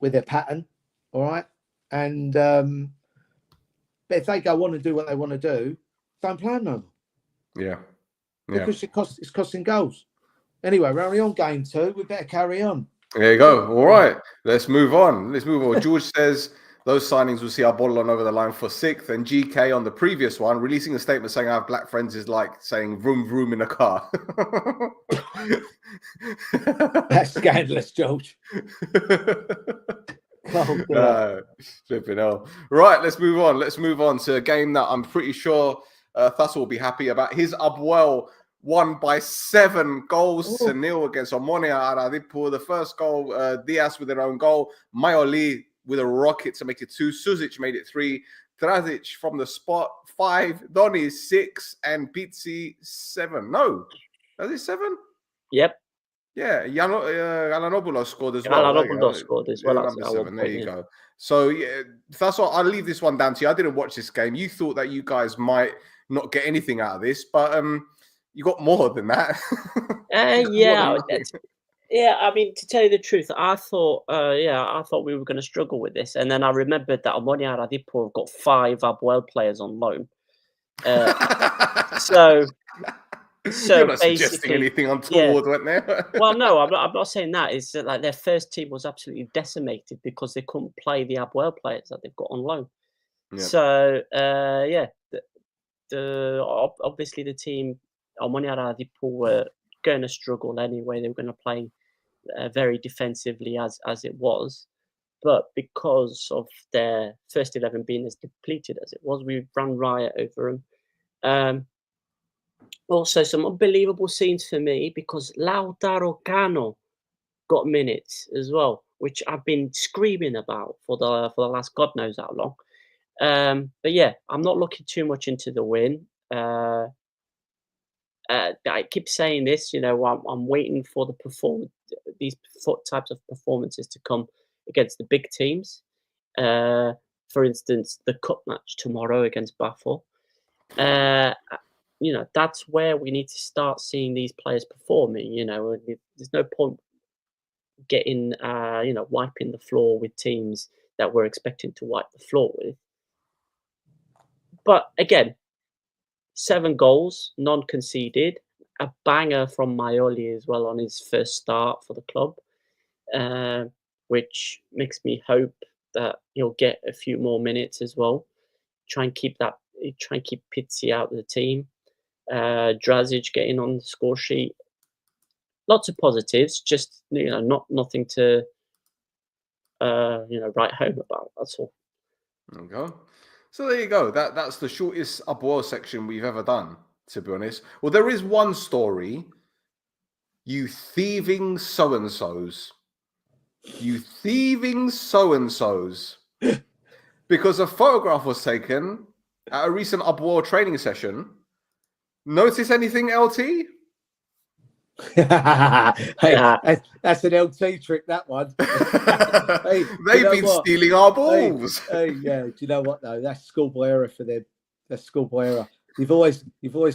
with their pattern, all right? And but if they go on and do what they want to do, don't play them no more. Yeah. Because it's costing goals. Anyway, we're only on game 2. We better carry on. There you go. All right. Let's move on. George says those signings will see our bottle on over the line for 6th. And GK on the previous one, releasing a statement saying I have black friends is like saying vroom vroom in a car. That's scandalous, George. Flipping hell. Right, let's move on to a game that I'm pretty sure Thuss will be happy about. His Abuel won by 7 goals to 0 against Omonia Aradipo. The first goal, Diaz with their own goal. Mayoli with a rocket to make it 2. Suzic made it 3. Drazic from the spot 5. Donny 6 and Pizzi 7. No, is it 7? Yep. Yeah, Galanopoulos scored as well. Galanopoulos scored as well. Number 7. There you go. So yeah, that's what I'll leave this one down to you. I didn't watch this game. You thought that you guys might not get anything out of this, but you got more than that. Yeah, I mean, to tell you the truth, I thought we were going to struggle with this, and then I remembered that Omonia Aradipo have got 5 Abuel players on loan. So you're not suggesting anything untoward, weren't there? Well, no, I'm not saying that. It's like their first team was absolutely decimated because they couldn't play the Abuel players that they've got on loan. Yeah. So obviously the team Omonia Aradipo were going to struggle anyway. They were going to play very defensively as it was, but because of their first 11 being as depleted as it was, we ran riot over them. Also, some unbelievable scenes for me because Lautaro Cano got minutes as well. which I've been screaming about for the last God knows how long. But yeah, I'm not looking too much into the win. I keep saying this, I'm waiting for these types of performances to come against the big teams. For instance, the cup match tomorrow against Buffalo. That's where we need to start seeing these players performing. There's no point getting, wiping the floor with teams that we're expecting to wipe the floor with. But again, 7 goals, none conceded. A banger from Maioli as well on his first start for the club, which makes me hope that he'll get a few more minutes as well. Try and keep Pizzi out of the team. Drazic getting on the score sheet. Lots of positives, just nothing to write home about. That's all. There we go. So there you go. That's the shortest Upwell section we've ever done, to be honest. Well, there is one story. You thieving so-and-sos. You thieving so-and-sos. Because a photograph was taken at a recent Upwell training session. Notice anything, LT? Hey, that's an LT trick, that one. Hey, They've been stealing our balls. Hey, yeah. Do you know what though? That's schoolboy error for them. That's schoolboy error. You've always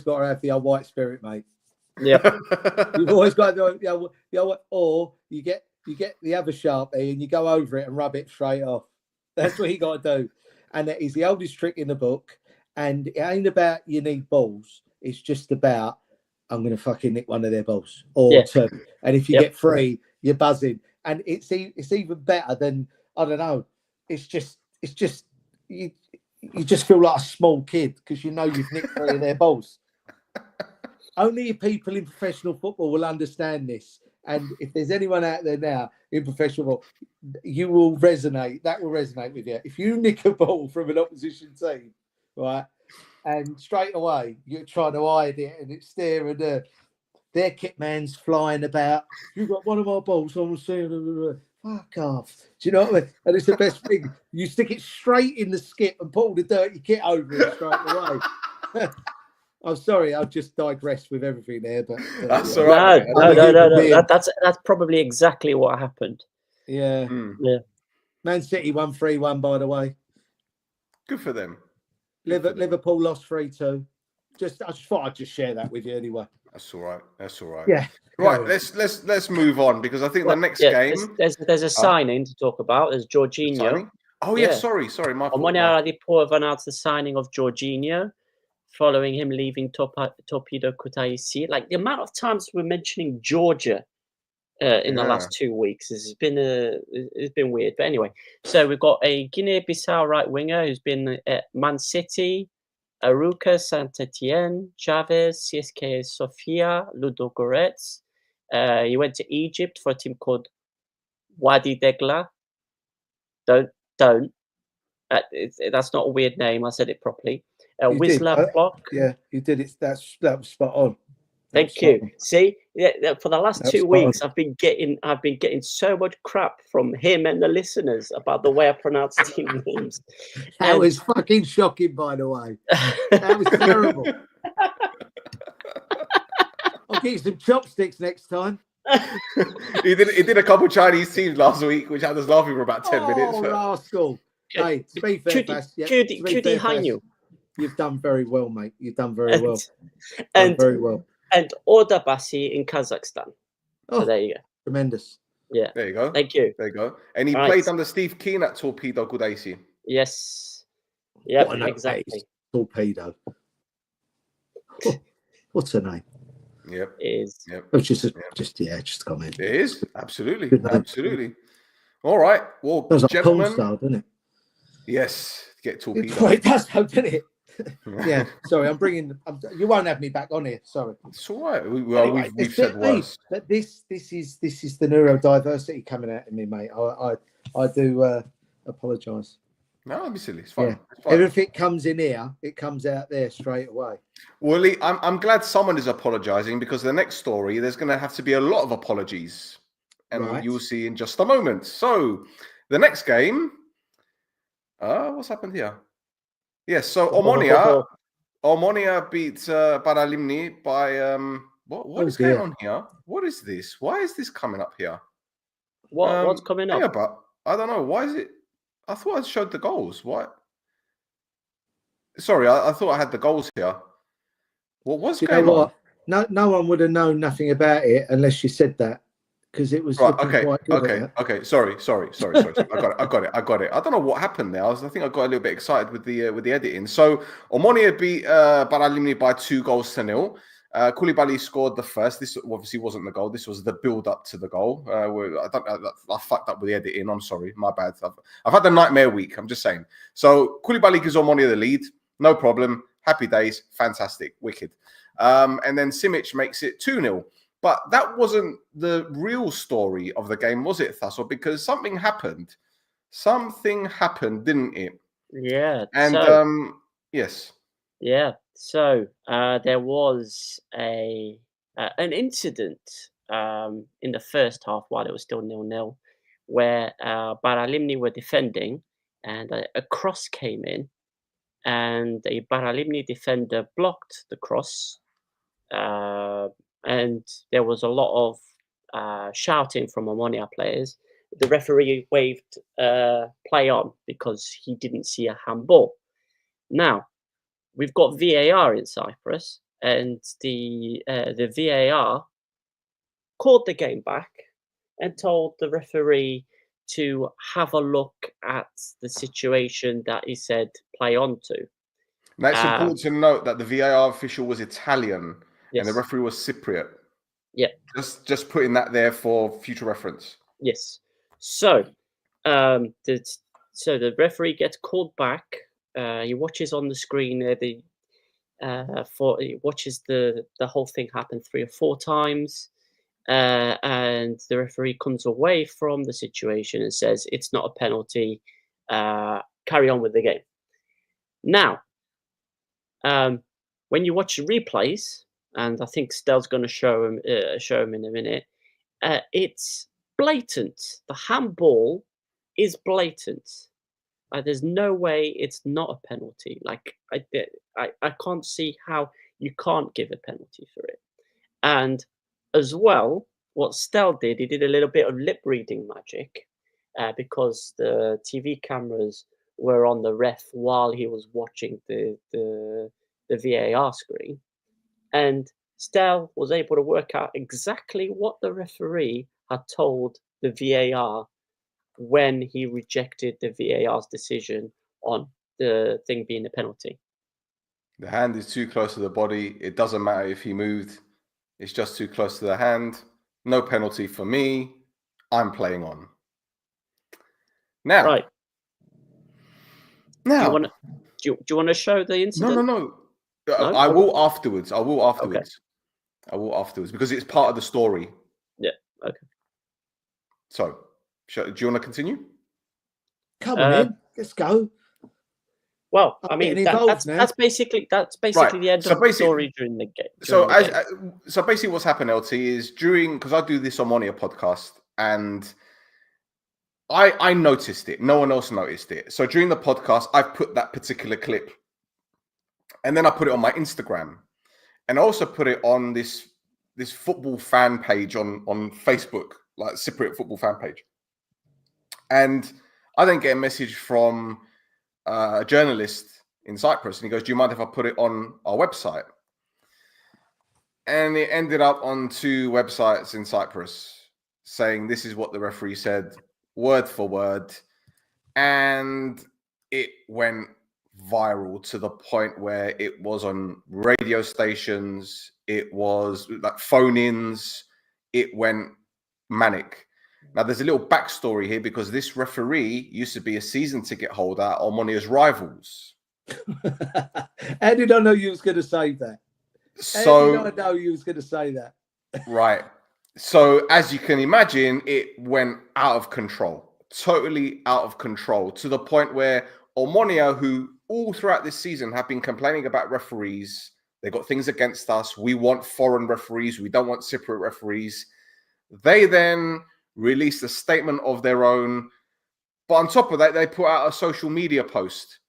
got to have the old white spirit, mate. Yeah. You've always got to or you get the other Sharpie and you go over it and rub it straight off. That's what you got to do. And that is the oldest trick in the book. And it ain't about you need balls. It's just about I'm going to fucking nick one of their balls or two. And if you get 3, you're buzzing. And it's even better than, I don't know. It's just you just feel like a small kid because you know you've nicked 3 of their balls. Only people in professional football will understand this. And if there's anyone out there now in professional football, you will resonate. That will resonate with you. If you nick a ball from an opposition team, right, and straight away you're trying to hide it, and it's there, and their kit man's flying about. You got one of our balls. I'm saying, fuck off. Do you know what I mean? And it's the best thing. You stick it straight in the skip and put all the dirty kit over it straight away. I'm sorry, I've just digressed with everything there, but that's all right. No. That's probably exactly what happened. Yeah. Yeah. Man City won 3-1, by the way. Good for them. Liverpool lost 3-2. I just thought I'd just share that with you anyway. That's all right. Yeah. Right. Let's move on because I think the next game there's a signing to talk about. There's Jorginho. Oh yeah. Sorry. My fault. Omonia Report have announced the signing of Jorginho following him leaving Torpedo Kutaisi. Like the amount of times we're mentioning Georgia in the last 2 weeks has been weird. But anyway, so we've got a Guinea-Bissau right winger who's been at Man City, Aruca, Saint-Etienne, Chavez, CSKA Sofia, Ludogorets. He went to Egypt for a team called Wadi Degla. Don't. That's not a weird name. I said it properly. Whistler Block. Yeah, you did it. That was spot on. Thank you. See, for the last 2 weeks, I've been getting so much crap from him and the listeners about the way I pronounce team names. That was fucking shocking, by the way. That was terrible. I'll get you some chopsticks next time. He did a couple Chinese teams last week, which had us laughing for about 10 minutes. Oh, rascal. Hey, to be fair, Cutie, you've done very well, mate. You've done very well. Very well. And Ordabasi in Kazakhstan. Oh, so there you go. Tremendous. Yeah. There you go. Thank you. There you go. And he played under Steve Keane at Torpedo Kutaisi. Yes. Yeah, exactly. Torpedo. What's her name? Yep. Is. Yep. Oh, just a comment. It is. Absolutely. Absolutely. All right. Well, that was like gentlemen. porn style, didn't it? Yes. Get Torpedo. It does, doesn't it? Yeah, sorry, you won't have me back on here. Sorry, it's all right. We've said worse. But this is the neurodiversity coming out of me, mate. I do apologise. No, don't be silly. It's fine. Yeah. It's fine. Everything comes in here, it comes out there straight away. Well, Lee, I'm glad someone is apologising because the next story there's going to have to be a lot of apologies and Right. you'll see in just a moment. So the next game, what's happened here? Yes, so Omonia beat Paralimni by what is going on here? What is this? Why is this coming up here? What's coming up? Yeah, but I don't know. Why is it? I thought I showed the goals. What? Sorry, I thought I had the goals here. What's going on? No one would have known nothing about it unless you said that, because it was Right. looking quite good. Okay. Sorry. I got it. I don't know what happened there. I think I got a little bit excited with the editing. So Omonia beat Paralimni by 2-0. Koulibaly scored the first. This obviously wasn't the goal. This was the build up to the goal. I fucked up with the editing. I'm sorry, my bad. I've had a nightmare week. I'm just saying. So Koulibaly gives Omonia the lead. No problem. Happy days. Fantastic. Wicked. And then Simic makes it 2-0. But that wasn't the real story of the game, was it, Thasso? Because something happened. Something happened, didn't it? Yeah. And yes. Yeah. So there was an incident in the first half while it was still 0-0, where Paralimni were defending, and a cross came in, and a Paralimni defender blocked the cross, and there was a lot of shouting from Omonia players. The referee waved play on because he didn't see a handball. Now, we've got VAR in Cyprus, and the VAR called the game back and told the referee to have a look at the situation that he said play on to. Now, it's important to note that the VAR official was Italian, yes. and the referee was Cypriot. Yeah. Just putting that there for future reference. Yes. So, the referee gets called back. He watches on the screen. He watches the whole thing happen 3 or 4 times, and the referee comes away from the situation and says it's not a penalty. Carry on with the game. Now, when you watch the replays, and I think Stel's going to show him in a minute, it's blatant. The handball is blatant. There's no way it's not a penalty. Like I can't see how you can't give a penalty for it. And as well, what Stel did, he did a little bit of lip reading magic, because the TV cameras were on the ref while he was watching the VAR screen, and Stel was able to work out exactly what the referee had told the VAR when he rejected the VAR's decision on the thing being a penalty. The hand is too close to the body. It doesn't matter if he moved. It's just too close to the hand. No penalty for me. I'm playing on. Now. Right. Now. Do you want to show the incident? No. I will afterwards. Okay. I will afterwards because it's part of the story. Yeah. Okay. So, do you want to continue? Come on in. Let's go. Well, I mean, that's basically right. The end of the story during the game. So basically, what's happened, LT, is because I do this Omonia podcast, and I noticed it. No one else noticed it. So during the podcast, I put that particular clip, and then I put it on my Instagram, and I also put it on this football fan page on Facebook, like Cypriot football fan page. And I then get a message from a journalist in Cyprus, and he goes, "Do you mind if I put it on our website?" And it ended up on 2 websites in Cyprus saying this is what the referee said, word for word, and it went viral to the point where it was on radio stations, it was like phone-ins, it went manic. Now, there's a little backstory here because this referee used to be a season ticket holder at Omonia's rivals. How did I know you was going to say that? So, how did I know you was going to say that? Right. So, as you can imagine, it went out of control, totally out of control, to the point where Omonia, who all throughout this season have been complaining about referees, they got things against us. We want foreign referees. We don't want Cypriot referees. They then released a statement of their own. But on top of that, they put out a social media post.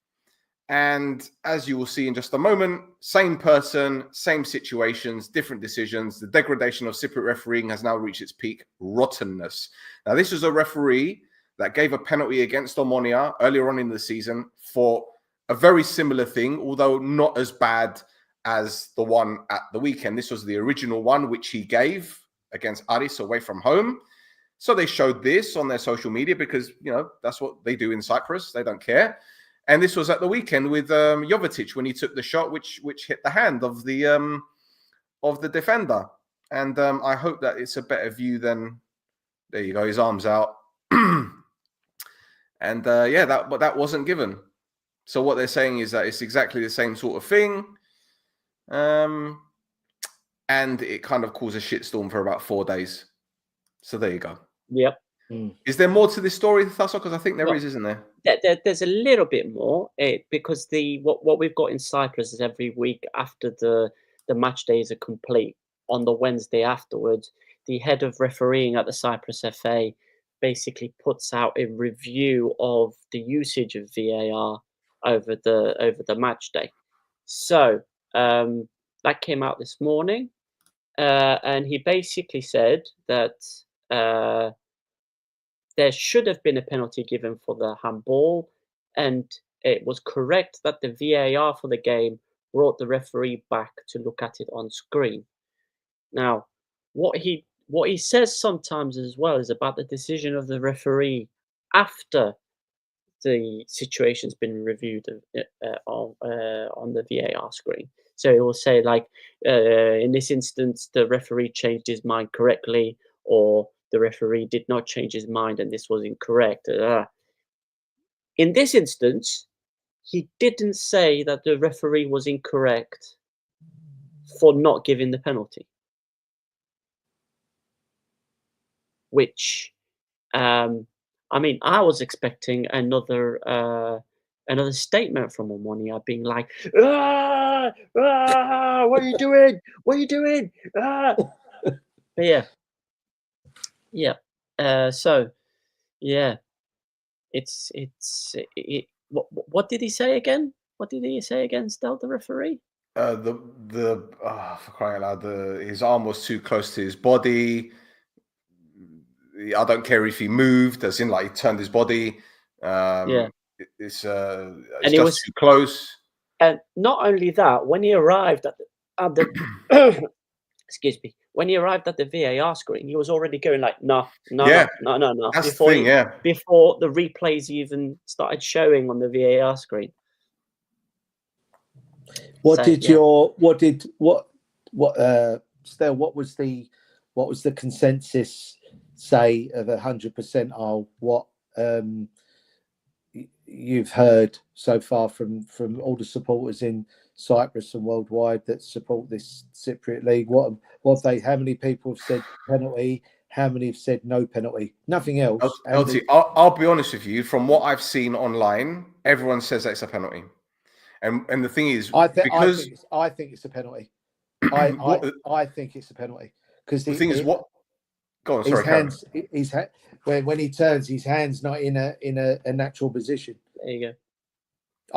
And as you will see in just a moment, same person, same situations, different decisions. The degradation of Cypriot refereeing has now reached its peak rottenness. Now, this was a referee that gave a penalty against Omonia earlier on in the season for a very similar thing, although not as bad as the one at the weekend. This was the original one, which he gave against Aris away from home. So they showed this on their social media because, you know, that's what they do in Cyprus. They don't care. And this was at the weekend with Jovetic when he took the shot, which hit the hand of the defender. And I hope that it's a better view than, there you go, his arms out. And that wasn't given. So what they're saying is that it's exactly the same sort of thing. And it kind of caused a shitstorm for about 4 days. So there you go. Yep. Is there more to this story, Thasso? Because I think there is, isn't there? There's a little bit more because what we've got in Cyprus is every week after the match days are complete, on the Wednesday afterwards, the head of refereeing at the Cyprus FA basically puts out a review of the usage of VAR over the match day. So that came out this morning, and he basically said that there should have been a penalty given for the handball, and it was correct that the VAR for the game brought the referee back to look at it on screen. Now, what he says sometimes as well is about the decision of the referee after the situation's been reviewed on the VAR screen. So it will say, like, in this instance, the referee changed his mind correctly, or the referee did not change his mind and this was incorrect. In this instance, he didn't say that the referee was incorrect for not giving the penalty. Which, I mean, I was expecting another statement from Omonia being like, what are you doing? What are you doing? But so yeah, what did he say again? What did he say again, Stel, the referee? For crying out loud, his arm was too close to his body. I don't care if he moved, as in like he turned his body. It's just too close. And not only that, when he arrived at the excuse me, when he arrived at the VAR screen, he was already going like, no. That's before the thing, before the replays even started showing on the VAR screen. Stel, what was the consensus say of 100% what you've heard so far from all the supporters in Cyprus and worldwide that support this Cypriot league? What have they? How many people have said penalty? How many have said no penalty? Nothing else. LT, I'll be honest with you. From what I've seen online, everyone says that it's a penalty, and the thing is, I think it's a penalty. I think it's a penalty because the thing is what. Go on, his hands. When he turns, his hand's not in a natural position. There you go.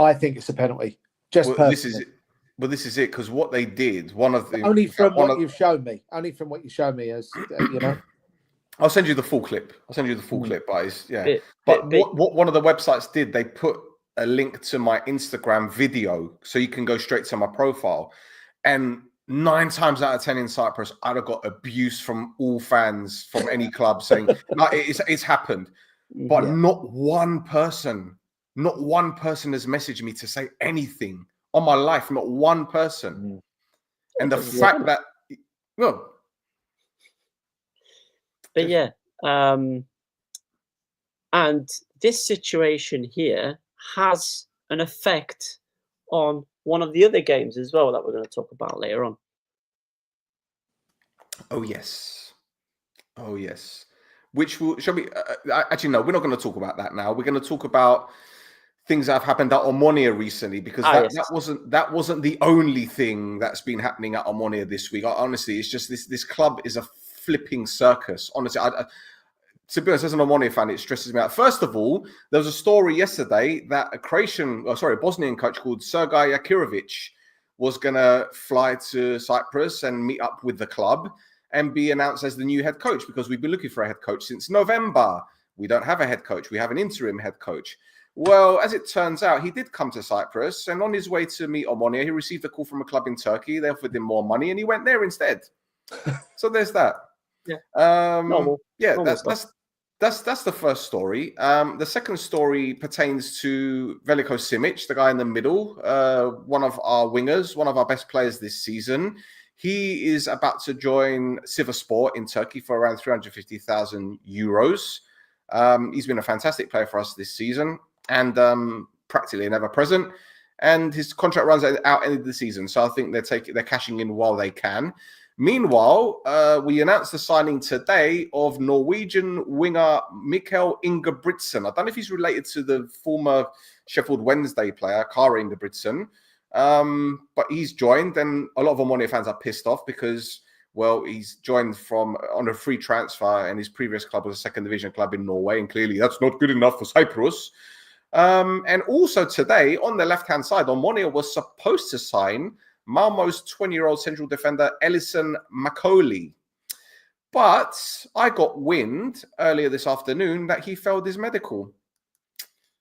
I think it's a penalty. This is it, because what they did, only from what you've shown me, as you know. I'll send you the full clip. Guys. Yeah. But what one of the websites did, they put a link to my Instagram video, so you can go straight to my profile. And 9 times out of 10 in Cyprus, I'd have got abuse from all fans from any club saying, no, it's happened. But not one person has messaged me to say anything on my life. Not one person. And the fact that, well. But yeah. And this situation here has an effect on one of the other games as well that we're going to talk about later on. Oh yes. Shall we? Actually, no. We're not going to talk about that now. We're going to talk about things that have happened at Omonia recently, because that wasn't the only thing that's been happening at Omonia this week. Honestly, it's just this club is a flipping circus. Honestly, to be honest, as an Omonia fan, it stresses me out. First of all, there was a story yesterday that a Bosnian coach called Sergej Akirovic was going to fly to Cyprus and meet up with the club and be announced as the new head coach, because we've been looking for a head coach since November. We don't have a head coach. We have an interim head coach. Well, as it turns out, he did come to Cyprus, and on his way to meet Omonia, he received a call from a club in Turkey. They offered him more money, and he went there instead. So there's that. Yeah. Normal. That's the first story. The second story pertains to Veliko Simic, the guy in the middle, one of our wingers, one of our best players this season. He is about to join Sivasspor in Turkey for around 350,000 euros. He's been a fantastic player for us this season, and practically an ever-present. And his contract runs out end of the season, so I think they're cashing in while they can. Meanwhile, we announced the signing today of Norwegian winger Mikkel Ingebrigtsen. I don't know if he's related to the former Sheffield Wednesday player, Kara Ingebrigtsen, but he's joined, and a lot of Omonia fans are pissed off because, well, he's joined on a free transfer, and his previous club was a second division club in Norway, and clearly that's not good enough for Cyprus. And also today, on the left-hand side, Omonia was supposed to sign Malmo's 20-year-old central defender, Ellison Macaulay. But I got wind earlier this afternoon that he failed his medical.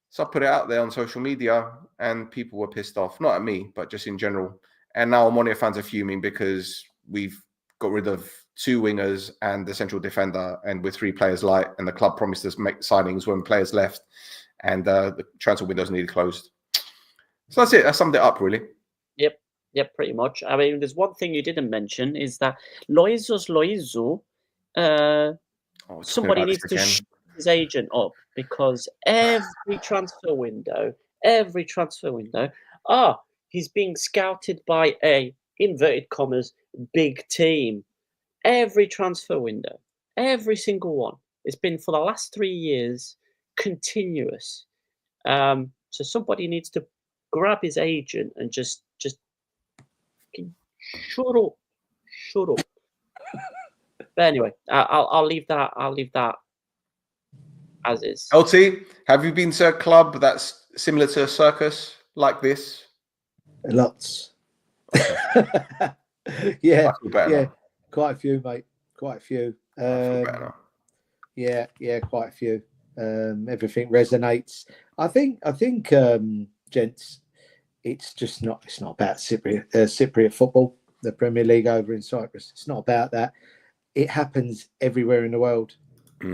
So I put it out there on social media, and people were pissed off. Not at me, but just in general. And now Omonia fans are fuming because we've got rid of 2 wingers and the central defender, and with 3 players light, and the club promised us make signings when players left, and the transfer windows needed closed. So that's it. I summed it up, really. Yep, pretty much. I mean, there's one thing you didn't mention is that Loizu, somebody needs to shut his agent up, because every transfer window, he's being scouted by a, inverted commas, big team. Every transfer window, every single one. It's been for the last 3 years, continuous. So somebody needs to grab his agent and just shut up. But anyway, I'll leave that as is. LT, have you been to a club that's similar to a circus like this? Lots. Yeah, now. quite a few, mate. Quite a few. Yeah, quite a few. Everything resonates. I think, gents, it's not about Cypriot football, the Premier League over in Cyprus. It's not about that. It happens everywhere in the world,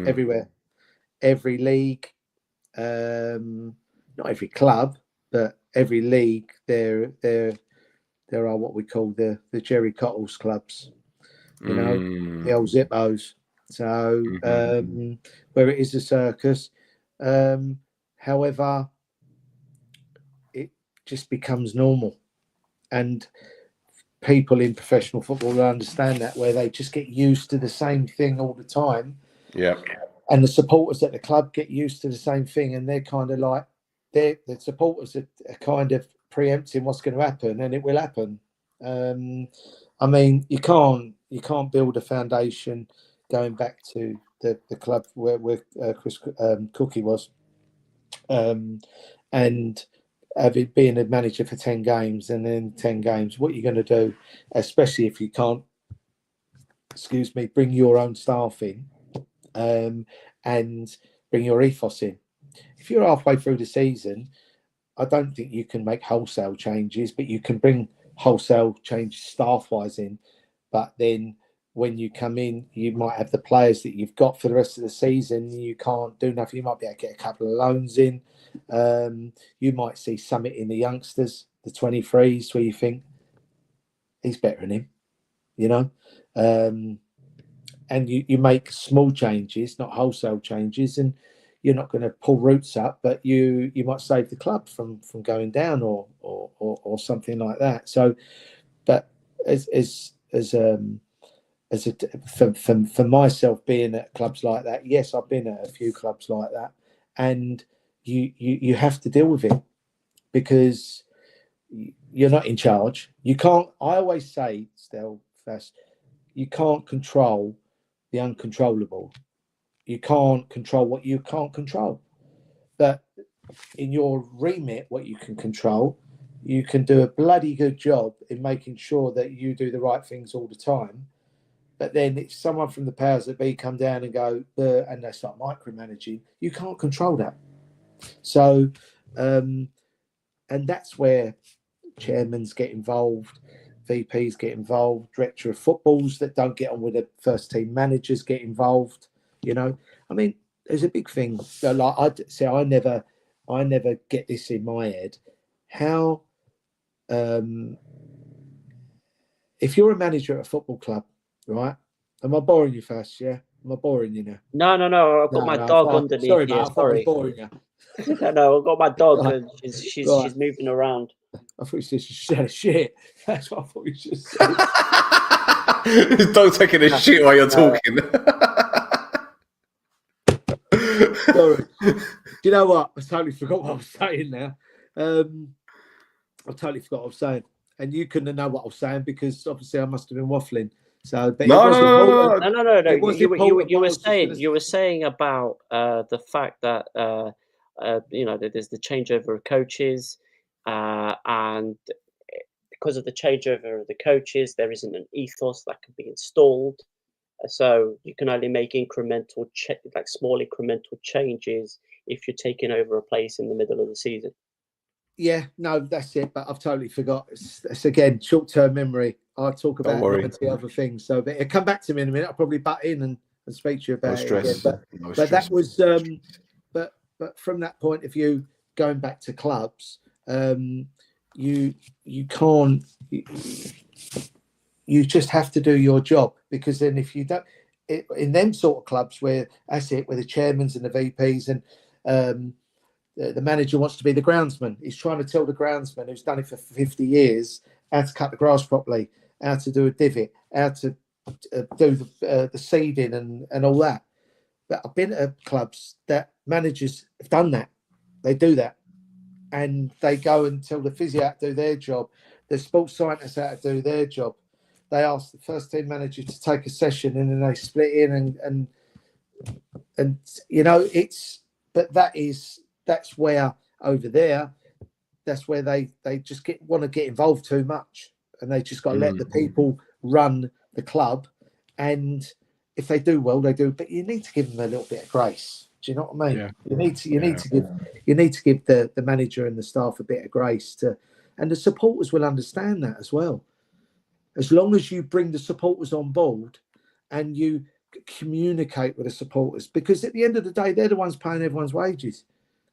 everywhere, every league, not every club, but every league. There are what we call the Jerry Cottles clubs, you know, the old Zippos. So where it is a circus, however, it just becomes normal, and people in professional football will understand that, where they just get used to the same thing all the time. Yeah. And the supporters at the club get used to the same thing, and they're kind of like, the supporters are kind of preempting what's going to happen, and it will happen. I mean, you can't build a foundation going back to the club where Chris Cookie was, and being a manager for 10 games, and then 10 games, what are you going to do, especially if you can't, bring your own staff in, and bring your ethos in. If you're halfway through the season, I don't think you can make wholesale changes, but you can bring wholesale change staff-wise in. But then when you come in, you might have the players that you've got for the rest of the season. You can't do nothing. You might be able to get a couple of loans in. You might see something in the youngsters, the 23s, where you think, he's better than him, you know. And you make small changes, not wholesale changes, and you're not going to pull roots up, but you might save the club from going down or something like that. So, but for myself, being at clubs like that, yes, I've been at a few clubs like that, and you have to deal with it, because you're not in charge. You can't. I always say, still, you can't control the uncontrollable. You can't control what you can't control. But in your remit, what you can control, you can do a bloody good job in making sure that you do the right things all the time. But then if someone from the powers that be come down and go, and they start micromanaging, you can't control that. So, and that's where chairmans get involved, VPs get involved, director of footballs that don't get on with the first team managers get involved. You know, I mean, there's a big thing. Like I never get this in my head. How, if you're a manager at a football club, right? Am I boring you first? Yeah, am I boring you now? No. I've got my dog underneath sorry, here. Mate, I thought I was boring you. No, I've got my dog Right. and she's moving around. I thought you said shit. That's what I thought you just said. Don't take a shit while you're talking. Sorry. Do you know what? I totally forgot what I was saying now. I totally forgot what I was saying. And you couldn't know what I was saying because obviously I must have been waffling. So, but No. You were saying about the fact that that there's the changeover of coaches, and because of the changeover of the coaches, there isn't an ethos that can be installed. So you can only make small incremental changes if you're taking over a place in the middle of the season. Yeah, no, that's it. But I've totally forgot. It's again short-term memory. I'll talk about 90 other things. So, but it'll come back to me in a minute. I'll probably butt in and speak to you about it again. But that was, but from that point of view, going back to clubs, you can't. You just have to do your job, because then if you don't, in them sort of clubs where that's it, where the chairmans and the VPs and the manager wants to be the groundsman. He's trying to tell the groundsman who's done it for 50 years how to cut the grass properly, how to do a divot, how to do the seeding and all that. But I've been at clubs that managers have done that. They do that. And they go and tell the physio how to do their job, the sports scientists how to do their job. They ask the first team manager to take a session and then they split in and but that's where over there, that's where they just want to get involved too much, and they just got to let the people run the club. And if they do well, they do. But you need to give them a little bit of grace. Do you know what I mean? Yeah. You need to give the manager and the staff a bit of grace and the supporters will understand that as well. As long as you bring the supporters on board and you communicate with the supporters, because at the end of the day, they're the ones paying everyone's wages,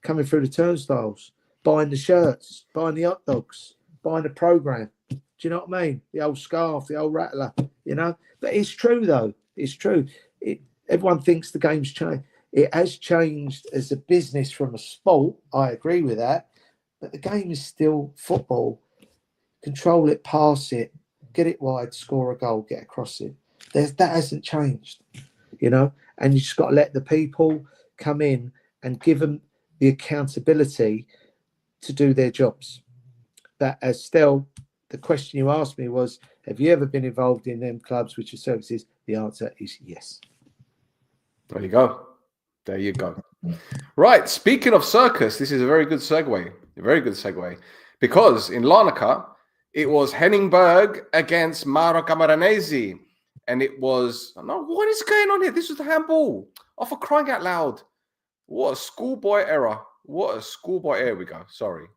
coming through the turnstiles, buying the shirts, buying the hot dogs, buying the program. Do you know what I mean? The old scarf, the old rattler, But it's true, though. It's true. Everyone thinks the game's changed. It has changed as a business from a sport. I agree with that. But the game is still football. Control it, pass it, get it wide, score a goal, get across it. That hasn't changed, and you just got to let the people come in and give them the accountability to do their jobs. But as still, the question you asked me was, have you ever been involved in them clubs which are services? The answer is yes. There you go. Right. Speaking of circus, this is a very good segue. Because in Larnaca, it was Henningberg against Mauro Camoranesi. And it was, what is going on here? This was the handball. Oh, for crying out loud. What a schoolboy error. Here we go. Sorry.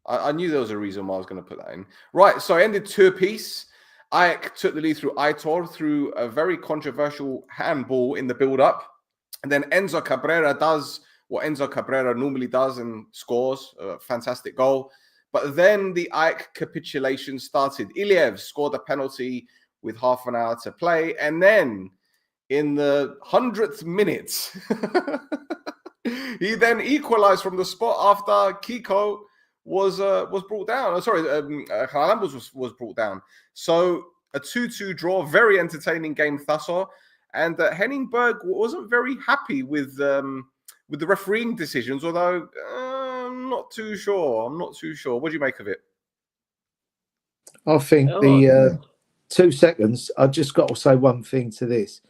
I knew there was a reason why I was going to put that in. Right, so it ended 2-apiece. Ajax took the lead through Aitor through a very controversial handball in the build-up. And then Enzo Cabrera does what Enzo Cabrera normally does and scores a fantastic goal. But then the Ajax capitulation started. Iliev scored a penalty with half an hour to play. And then in the 100th minute, he then equalized from the spot after Kiko was brought down. Haralambos was brought down. So a 2-2 draw, very entertaining game, Thasso. And Henningberg wasn't very happy with the refereeing decisions, although I'm not too sure. What do you make of it? I think the 2 seconds, I just got to say one thing to this.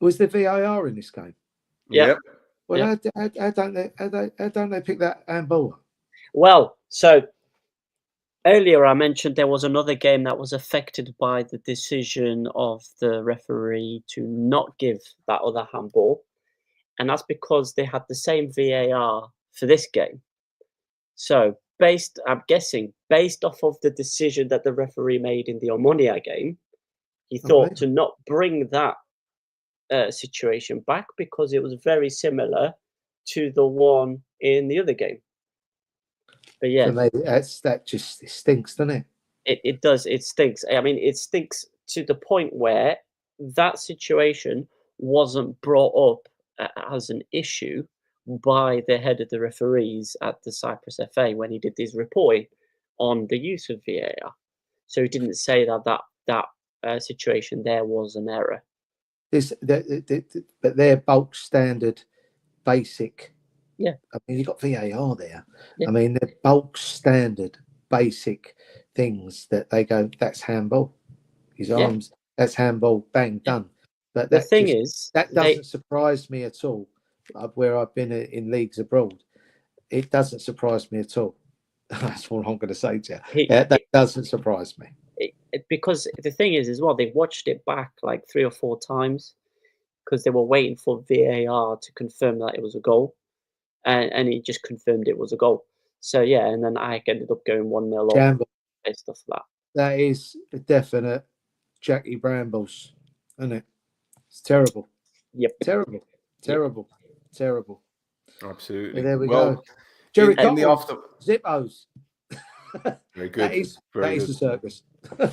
Was there VAR in this game? Yeah. Yep. Well, Yeah. how don't they pick that handball up? Well, so earlier I mentioned there was another game that was affected by the decision of the referee to not give that other handball, and that's because they had the same VAR for this game. So I'm guessing based off of the decision that the referee made in the Omonia game, he thought to not bring that situation back because it was very similar to the one in the other game. But yeah, So maybe that just stinks, doesn't it? it does. It stinks. I mean, it stinks to the point where that situation wasn't brought up as an issue by the head of the referees at the Cyprus FA when he did his report on the use of VAR. So he didn't say that situation there was an error. But they're bulk standard, basic. Yeah. I mean, you've got VAR there. Yeah. I mean, they're bulk standard, basic things that they go, that's handball. His arms, that's handball, bang, done. But The thing is, that doesn't surprise me at all. Where I've been in leagues abroad, it doesn't surprise me at all. That's all I'm going to say to you. That doesn't surprise me. Because the thing is as well, they watched it back like 3 or 4 times because they were waiting for VAR to confirm that it was a goal, and he just confirmed it was a goal. So yeah, and then I ended up going 1-0 off based off that. That is a definite Jackie Brambles, isn't it? It's terrible. Yep. Terrible. Absolutely. There we go. Jerry, in the after Zippos. Very good. That is a circus.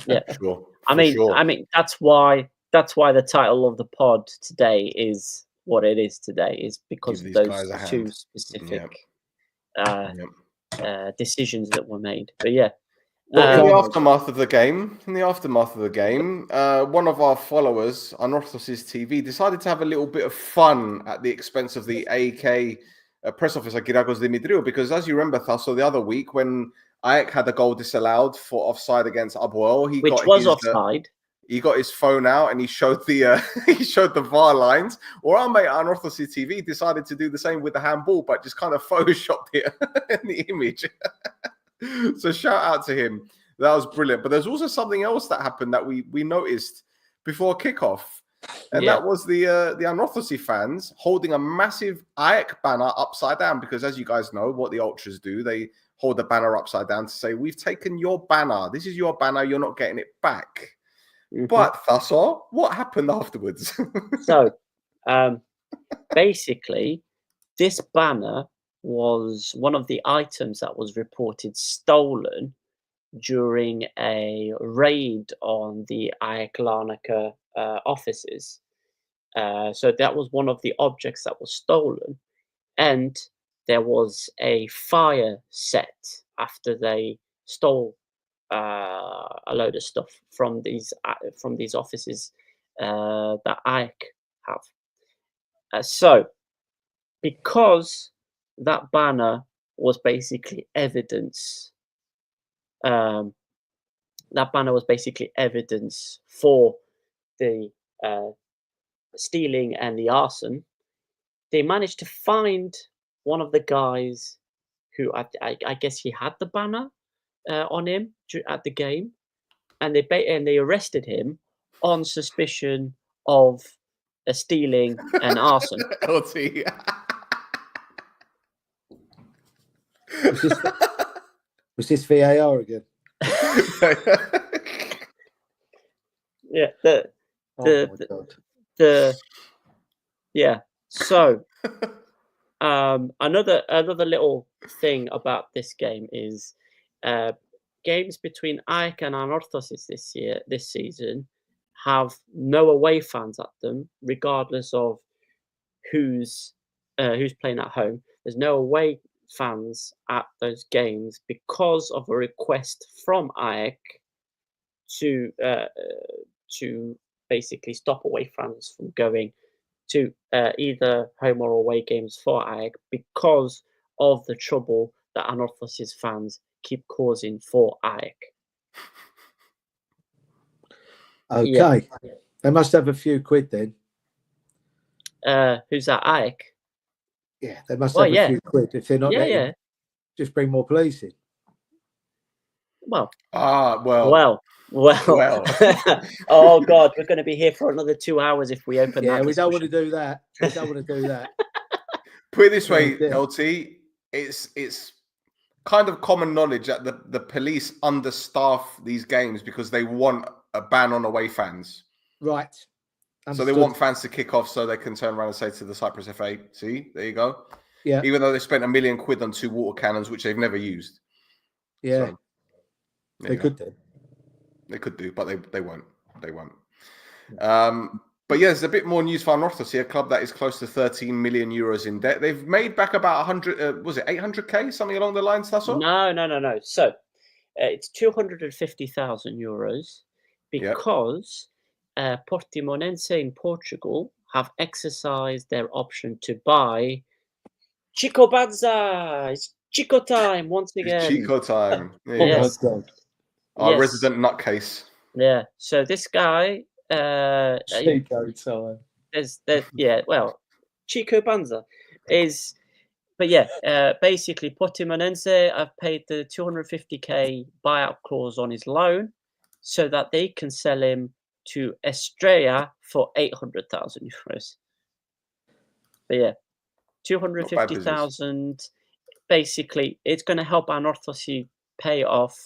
Yeah. Sure. I mean, that's why the title of the pod today is what it is today, is because of those 2 specific decisions that were made. But yeah. Well, in the aftermath of the game, one of our followers, Anorthos's TV, decided to have a little bit of fun at the expense of the AK press officer Kyriakos Dimitriou, because as you remember, Tasso, the other week when Ajax had a goal disallowed for offside against Apoel, offside. He got his phone out and he showed the the VAR lines. Or our mate Anorthos's TV decided to do the same with the handball, but just kind of photoshopped it in the image. So shout out to him. That was brilliant. But there's also something else that happened that we noticed before kickoff. And that was the Anorthosi fans holding a massive Ajax banner upside down, because as you guys know, what the ultras do, they hold the banner upside down to say, we've taken your banner. This is your banner. You're not getting it back. Mm-hmm. But Thasso, what happened afterwards? So basically, this banner was one of the items that was reported stolen during a raid on the Ajax Larnaca offices. So that was one of the objects that was stolen, and there was a fire set after they stole a load of stuff from these offices that Ajax have. So because that banner was basically evidence. That banner was basically evidence for the stealing and the arson. They managed to find one of the guys who I guess he had the banner on him at the game, and they arrested him on suspicion of stealing and arson. Was this VAR again? Yeah. Yeah. So another little thing about this game is games between Ajax and Anorthosis this season have no away fans at them, regardless of who's playing at home. There's no away fans at those games because of a request from Ajax to basically stop away fans from going to either home or away games for Ajax because of the trouble that Anorthosis fans keep causing for Ajax. Okay, they must have a few quid then. Who's that? Ike. Yeah, they must Well, have a yeah. few quid. If they're not Yeah, letting, yeah. just bring more police in. Well, Well. oh God, we're going to be here for another 2 hours if we open that. Yeah, we don't want to discussion. do that. We don't want to do that. Put it this way, Yeah. LT, it's kind of common knowledge that the police understaff these games because they want a ban on away fans. Right. So Understood. they want fans to kick off so they can turn around and say to the Cyprus FA, see, there you go. Yeah. Even though they spent £1 million on 2 water cannons, which they've never used. Yeah. So, They could do. They could do, but they won't. They won't. But yeah, there's a bit more news for Anorthos here, a club that is close to 13 million euros in debt. They've made back about 100, was it 800k, something along the lines, Tasso? No. So it's 250,000 euros because Portimonense in Portugal have exercised their option to buy Chico Banza. It's Chico time once again. It's Chico time. Yes. Our resident nutcase. Yeah. So this guy, Chico time. Well, Chico Banza is, but yeah, basically Portimonense have paid the 250k buyout clause on his loan so that they can sell him to Estrella for 800,000 euros. But yeah, 250,000. Basically, it's going to help Anorthos pay off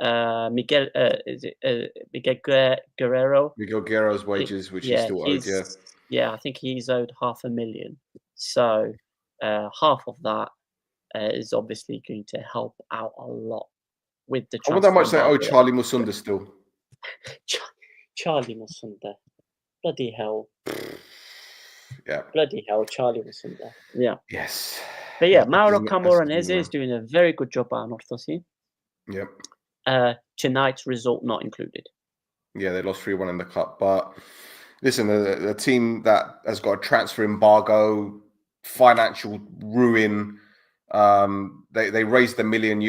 Miguel Guerrero. Miguel Guerrero's wages, which he's still owed, Yeah, I think he's owed 500,000. So half of that is obviously going to help out a lot with the transfer. I wonder how much they owe Charlie Musunda still. Charlie Musunda. Bloody hell. Yeah. Bloody hell, Charlie Musunda. Yeah. Yes. But yeah, Mauro Camoranese is doing a very good job at Anorthos. Yep. Tonight's result not included. Yeah, they lost 3-1 in the cup. But listen, the team that has got a transfer embargo, financial ruin, they raised €1 million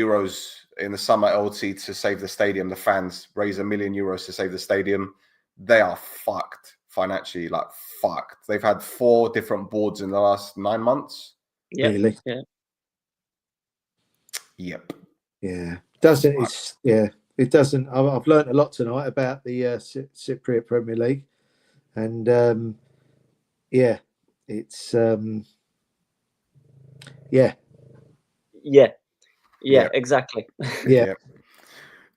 in the summer LT to save the stadium. The fans raised €1 million to save the stadium. They are fucked financially, like fucked. They've had 4 different boards in the last 9 months. Yeah. Really? Yeah. Yep. Yeah. It doesn't. I've learned a lot tonight about the Cypriot Premier League, and it's Yeah, exactly. Yeah.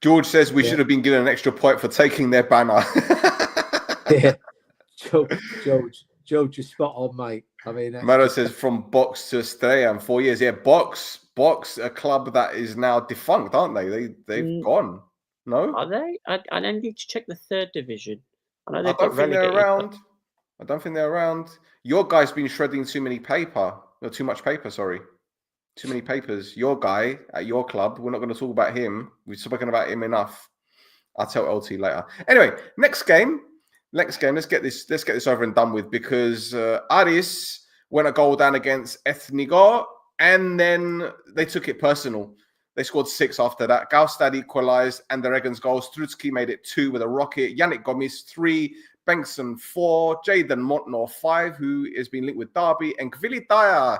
George says we should have been given an extra point for taking their banner. Yeah. George is spot on, mate. I mean, Maro says from Box to Estrella in 4 years. Yeah, Box, a club that is now defunct, aren't they? They've gone. No, Are they? I need to check the 3rd division. I don't think they're around. I don't think they're around. Your guy's been shredding too much paper. Sorry, too many papers. Your guy at your club. We're not going to talk about him. We've spoken about him enough. I'll tell LT later. Anyway, next game. Let's get this over and done with, because Aris went a goal down against Ethnigo, and then they took it personal. They scored 6 after that. Gaustad equalised, and the Regans goals. Strutsky made it 2 with a rocket. Yannick Gomis 3, Bengtson 4, Jayden Montnor 5, who has been linked with Derby, and Kvili Daya,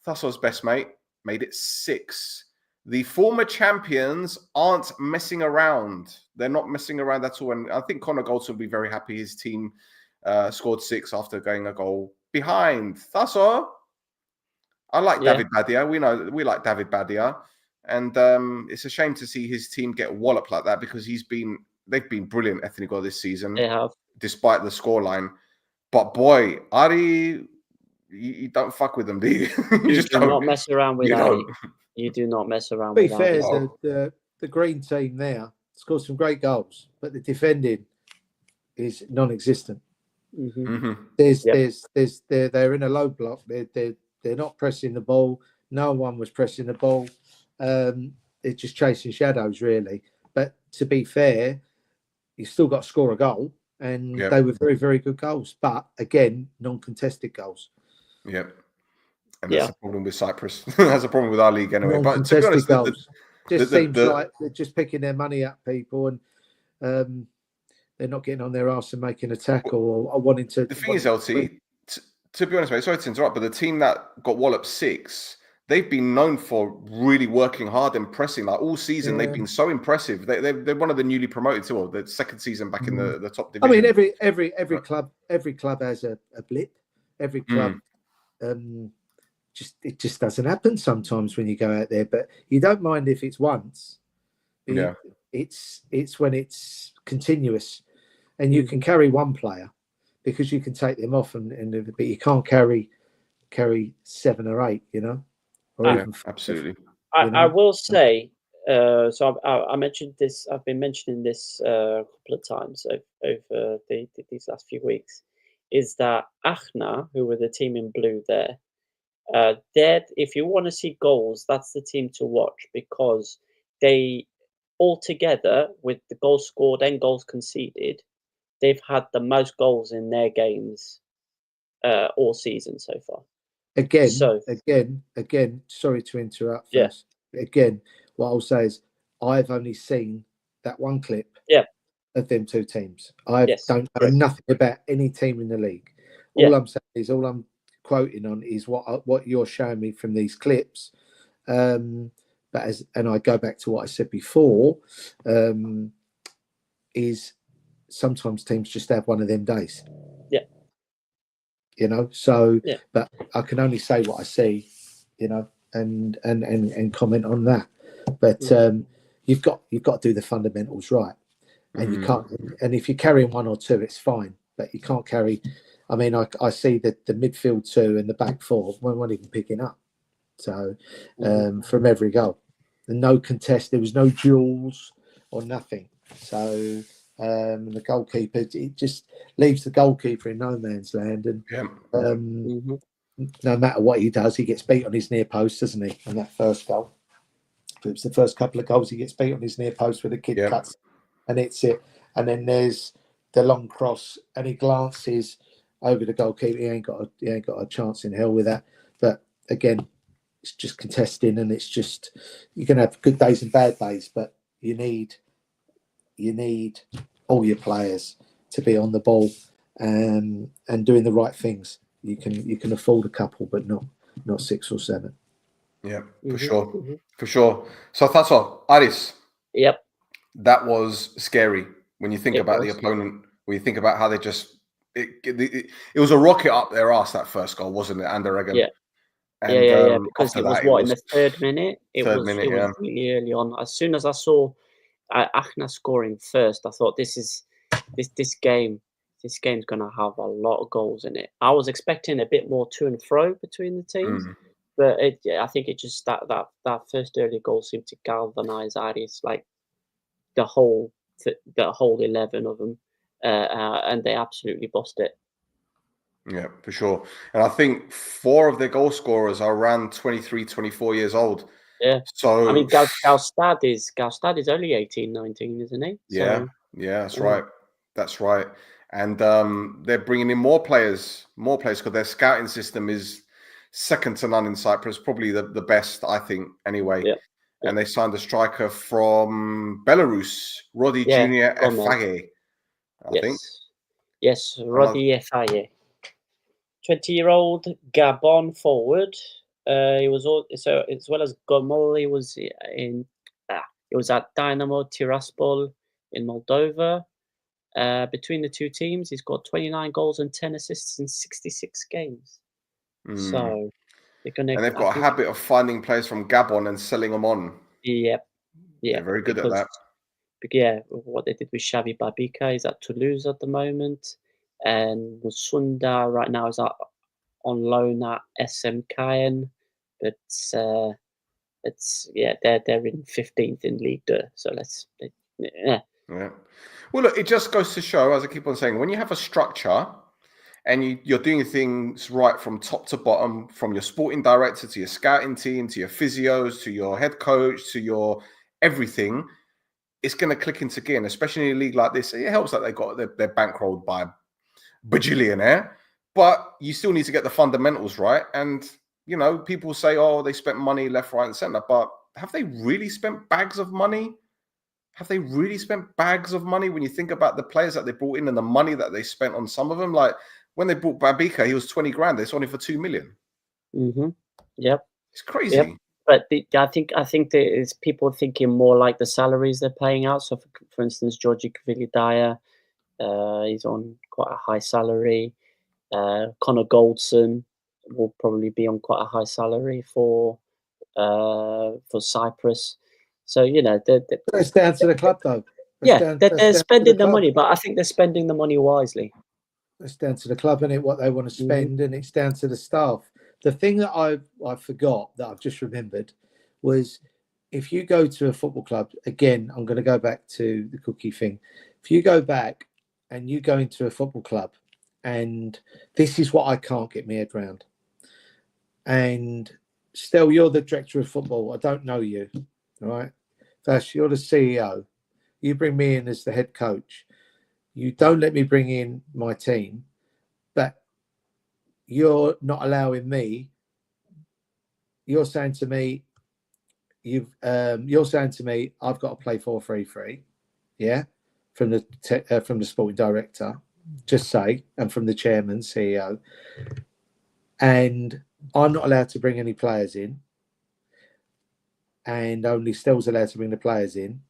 Thasso's best mate, made it 6. The former champions aren't messing around. They're not messing around at all. And I think Connor Goldson will be very happy his team scored 6 after going a goal behind. Thasso, I like David Badia. We like David Badia. And it's a shame to see his team get walloped like that, because they've been brilliant, Ethnigo, this season. They have. Despite the scoreline. But boy, Ari, you don't fuck with them, do you? You do not mess around with Ari. You do not mess around with Ari. To be fair, the green team there scored some great goals, but the defending is non-existent. They're in a low block. They're not pressing the ball. No one was pressing the ball. They're just chasing shadows, really. But to be fair, you still got to score a goal, and they were very, very good goals. But again, non-contested goals. Yep. And that's the problem with Cyprus. That's a problem with our league anyway. But to be honest, seems like they're just picking their money at people, and they're not getting on their arse and making a tackle or wanting to. The thing is, LT, to be honest, mate, sorry to interrupt, but the team that got walloped 6, they've been known for really working hard and pressing. Like all season, they've been so impressive. They're one of the newly promoted to the second season back in the top division. I mean, every club has a blip. Every club, it just doesn't happen sometimes when you go out there. But you don't mind if it's once. Yeah, it's when it's continuous, and you can carry one player because you can take them off, but you can't carry 7 or 8, you know, or even 5, absolutely. I will say, so I mentioned this. I've been mentioning this a couple of times over these last few weeks. Is that Achna, who were the team in blue there? If you want to see goals, that's the team to watch because they altogether with the goals scored and goals conceded, they've had the most goals in their games all season so far. Again, sorry to interrupt first. Again, what I'll say is I've only seen that one clip of them 2 teams. I don't know nothing about any team in the league. All I'm saying is, all I'm quoting on is what you're showing me from these clips. But I go back to what I said before, is sometimes teams just have one of them days. You know, so but I can only say what I see, you know, and comment on that. But you've got to do the fundamentals right, and you can't. And if you're carrying 1 or 2, it's fine, but you can't carry. I mean, I see that the midfield 2 and the back 4 weren't even picking up. So from every goal, and no contest, there was no duels or nothing. So. The goalkeeper, it just leaves the goalkeeper in no man's land, and no matter what he does, he gets beat on his near post, doesn't he? On that first goal, it was the first couple of goals, he gets beat on his near post where the kid cuts, and it's it. And then there's the long cross, and he glances over the goalkeeper. He ain't got a chance in hell with that. But again, it's just contesting, and it's just you can have good days and bad days, but you need all your players to be on the ball and doing the right things. You can afford a couple, but not 6 or 7. Yeah, for sure. So Tasso, Aris. Yep. That was scary when you think about the opponent. When you think about how they just it was a rocket up their ass, that first goal, wasn't it? And Yeah. And, because it was in the 3rd minute. It was really early on. As soon as I saw Achna scoring first, I thought this game's gonna have a lot of goals in it. I was expecting a bit more to and fro between the teams, but I think it just that first early goal seemed to galvanize Aris, like the whole 11 of them, and they absolutely bossed it. Yeah, for sure. And I think 4 of their goal scorers are around 23, 24 years old. Yeah. So I mean, Gaustad is only 18, 19, isn't he? Yeah, that's right. That's right. And they're bringing in more players because their scouting system is second to none in Cyprus, probably the best, I think, anyway. Yeah. And they signed a striker from Belarus, Rodi Junior Efage, I think. Yes, Rodi Efage. 20-year-old Gabon forward. He was so as well as Gomol. He was at Dynamo Tiraspol in Moldova. Between the 2 teams, he's got 29 goals and 10 assists in 66 games. So they've got a habit of finding players from Gabon and selling them on. Yep. Yeah, they're very good at that. Yeah, what they did with Xavi Babika is at Toulouse at the moment, and Musunda right now is on loan at SM Caen, but they're in 15th in League 2. So Yeah. Well, look, it just goes to show, as I keep on saying, when you have a structure and you're doing things right from top to bottom, from your sporting director to your scouting team, to your physios, to your head coach, to your everything, it's going to click into gear. And especially in a league like this, it helps that they got their bankrolled by a bajillionaire, but you still need to get the fundamentals right. And, you know, people say, oh, they spent money left, right, and center, but have they really spent bags of money? Have they really spent bags of money when you think about the players that they brought in and the money that they spent on some of them? Like, When they bought Babika, he was 20 grand. They sold him for 2 million. Yep. It's crazy. Yep. But I think there is people thinking more like the salaries they're paying out. So, for instance, Georgie Kvilidaya, he's on quite a high salary. Connor Goldson will probably be on quite a high salary for Cyprus. So it's down to the club, though. They're spending the money, but I think they're spending the money wisely. It's down to the club, and what they want to spend, and it's down to the staff. The thing that I forgot that I've just remembered was, if you go to a football club, again, I'm going to go back to the cookie thing. If you go back and you go into a football club, and this is what I can't get my head around. And Stel, you're the director of football. I don't know you, all right? First, you're the CEO. You bring me in as the head coach. You don't let me bring in my team, but you're not allowing me. You're saying to me, you're saying to me, I've got to play 4-3-3, yeah, from the sporting director, just say, and from the chairman, CEO, and I'm not allowed to bring any players in, and only Stel's allowed to bring the players in,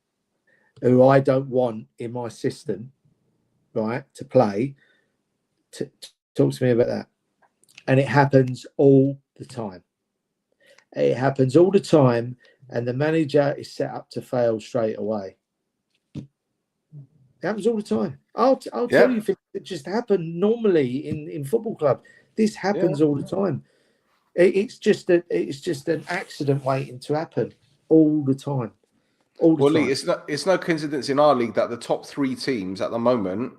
who I don't want in my system, right, to play. Talk to me about that. And it happens all the time. It happens all the time, and the manager is set up to fail straight away. It happens all the time. I'll tell you things that just happen normally in football clubs. This happens all the time. It's just an accident waiting to happen all the time. Lee, it's no coincidence in our league that the top 3 teams at the moment,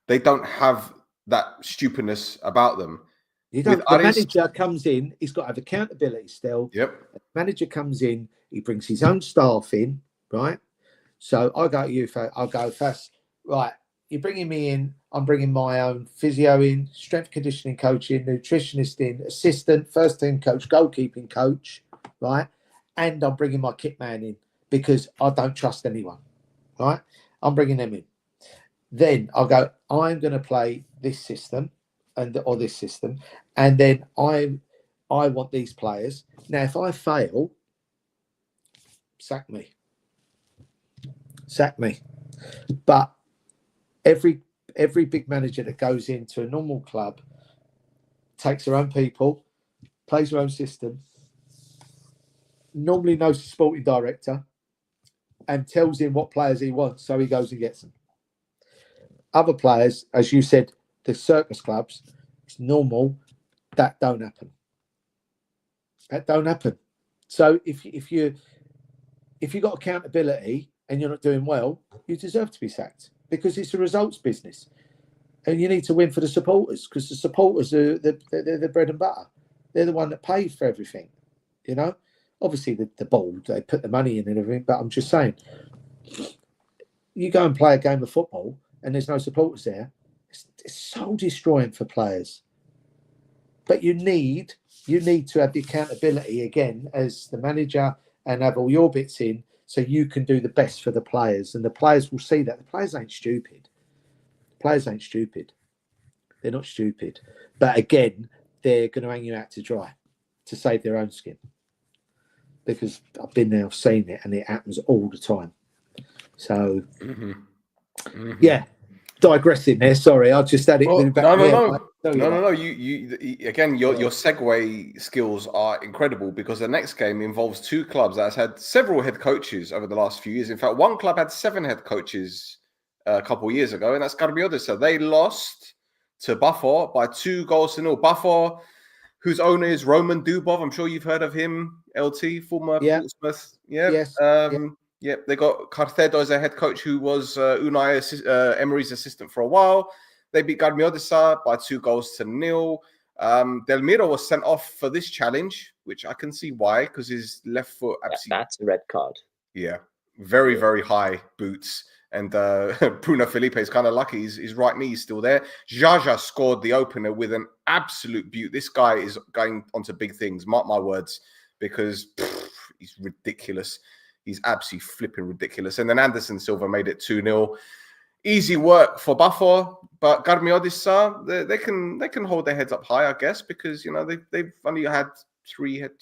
they don't have that stupidness about them. The manager comes in, he's got to have accountability still. Yep. The manager comes in, he brings his own staff in, right? So I go to you, I'll go first. Right, you're bringing me in, I'm bringing my own physio in, strength conditioning coach in, nutritionist in, assistant, first team coach, goalkeeping coach, right? And I'm bringing my kit man in because I don't trust anyone, right? I'm bringing them in. Then I'll go, I'm going to play this system or this system, and then I want these players. Now, if I fail, sack me. But every big manager that goes into a normal club takes their own people, plays their own system, normally knows the sporting director, and tells him what players he wants, so he goes and gets them. Other players, as you said, the circus clubs, it's normal. That don't happen. So if you got accountability and you're not doing well, you deserve to be sacked, because it's a results business, and you need to win for the supporters, because the supporters are the bread and butter. They're the one that pays for everything. Obviously the board, they put the money in and everything, but I'm just saying, you go and play a game of football and there's no supporters there, it's so destroying for players. But you need to have the accountability again as the manager and have all your bits in, so you can do the best for the players, and the players will see that. The players ain't stupid. They're not stupid. But again, they're going to hang you out to dry to save their own skin. Because I've been there, I've seen it, and it happens all the time. So, yeah, digressing there. Sorry, I just had it. No. No. You again, your segue skills are incredible, because the next game involves 2 clubs that has had several head coaches over the last few years. In fact, one club had 7 head coaches a couple of years ago, and that's Karmiodosa. They lost to Buffalo by 2-0. Buffalo, whose owner is Roman Dubov. I'm sure you've heard of him, LT, former Portsmouth. Yeah. Yes. They got Carcedo as a head coach, who was Unai Emery's assistant for a while. They beat Karmiodosa by 2-0. Delmiro was sent off for this challenge, which I can see why, because his left foot absolutely... That's a red card. Yeah. Very, very high boots. And Bruno Felipe is kind of lucky. His right knee is still there. Jaja scored the opener with an absolute beaut. This guy is going on to big things, mark my words, because he's ridiculous. He's absolutely flipping ridiculous. And then Anderson Silva made it 2-0. easy work for Buffon, but Garmiodissa, they can hold their heads up high, I guess, because you know they've only had two head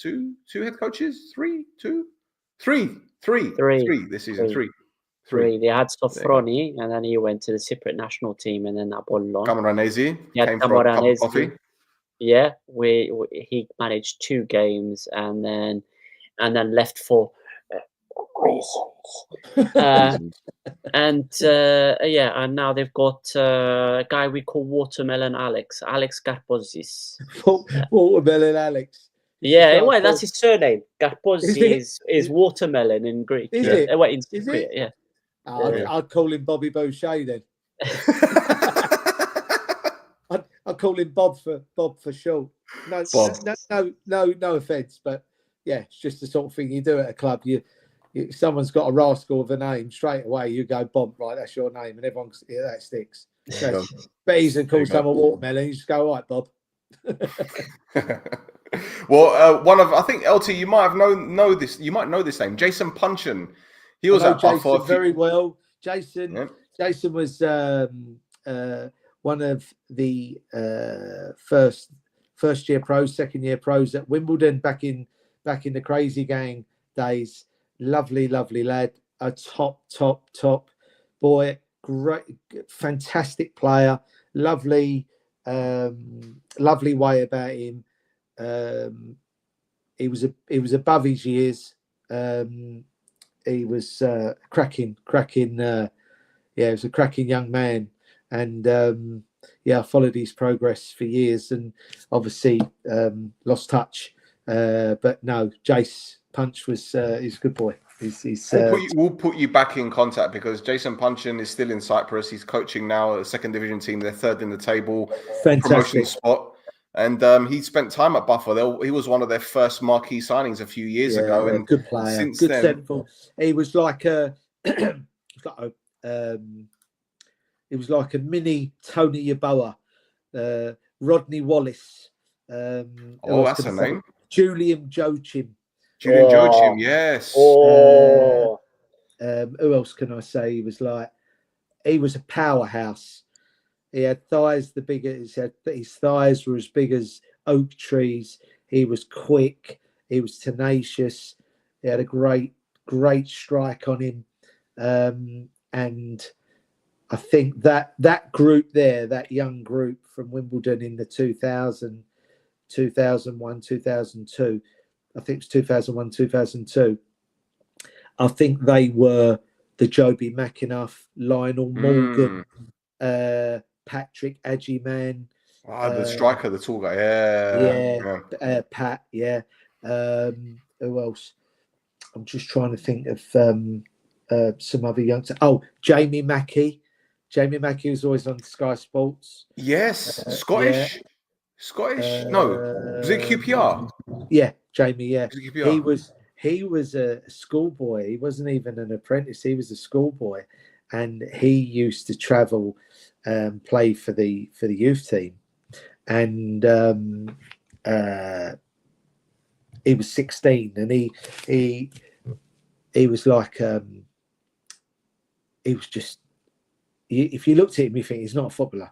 coaches, three this season, three. They had Sofroni, and then he went to the Cypriot national team, and then Apollon. Camoranesi Yeah, came for a cup of coffee. Yeah, he managed 2 games, and then left for reasons. And now they've got a guy we call Watermelon Alex Garpozis. Watermelon Alex. Yeah, well, that's his surname. Garpozis is watermelon in Greek. Is it? In Cypriot, yeah. I'd call him Bobby Boucher then. I'd call him Bob for short. No offense, but yeah, it's just the sort of thing you do at a club. If someone's got a rascal of a name, straight away you go Bob, right? That's your name, and everyone that sticks. So, but he's called someone watermelon. You just go, all right, Bob. Well, I think LT, you might have know this. You might know this name, Jason Punchin. He was at Buffon very well. Jason was one of the first year pros, second year pros at Wimbledon back in the Crazy Gang days. Lovely lad, a top boy, great, fantastic player, lovely way about him. He was above his years. He was cracking. He was a cracking young man, and I followed his progress for years, and obviously lost touch. But no, Jace Punch was he's a good boy. We'll put you back in contact because Jason Punchin is still in Cyprus. He's coaching now at a second division team. They're third in the table, promotion spot. And he spent time at Buffon. He was one of their first marquee signings a few years ago. And good player, since good then, central. He was like a mini Tony Yeboah, Rodney Wallace. That's a name. Julian Joachim. Julian Joachim, yes. Who else can I say? He was a powerhouse. He had thighs his thighs were as big as oak trees. He was quick. He was tenacious. He had a great strike on him. And I think that group there, that young group from Wimbledon in the 2001, 2002, I think it's 2001, 2002. I think they were the Joby McInniff, Lionel Morgan, Patrick Agyman. The striker, the tall guy. Pat, who else? I'm just trying to think of some other youngsters. Jamie Mackey. Jamie Mackey was always on Sky Sports. Yes, Scottish. Scottish? No, was it QPR? Yeah, Jamie. Yeah, QPR? He was a schoolboy. He wasn't even an apprentice. He was a schoolboy, and he used to travel and play for the youth team. And he was 16, and he was like he was just. If you looked at him, you think he's not a footballer,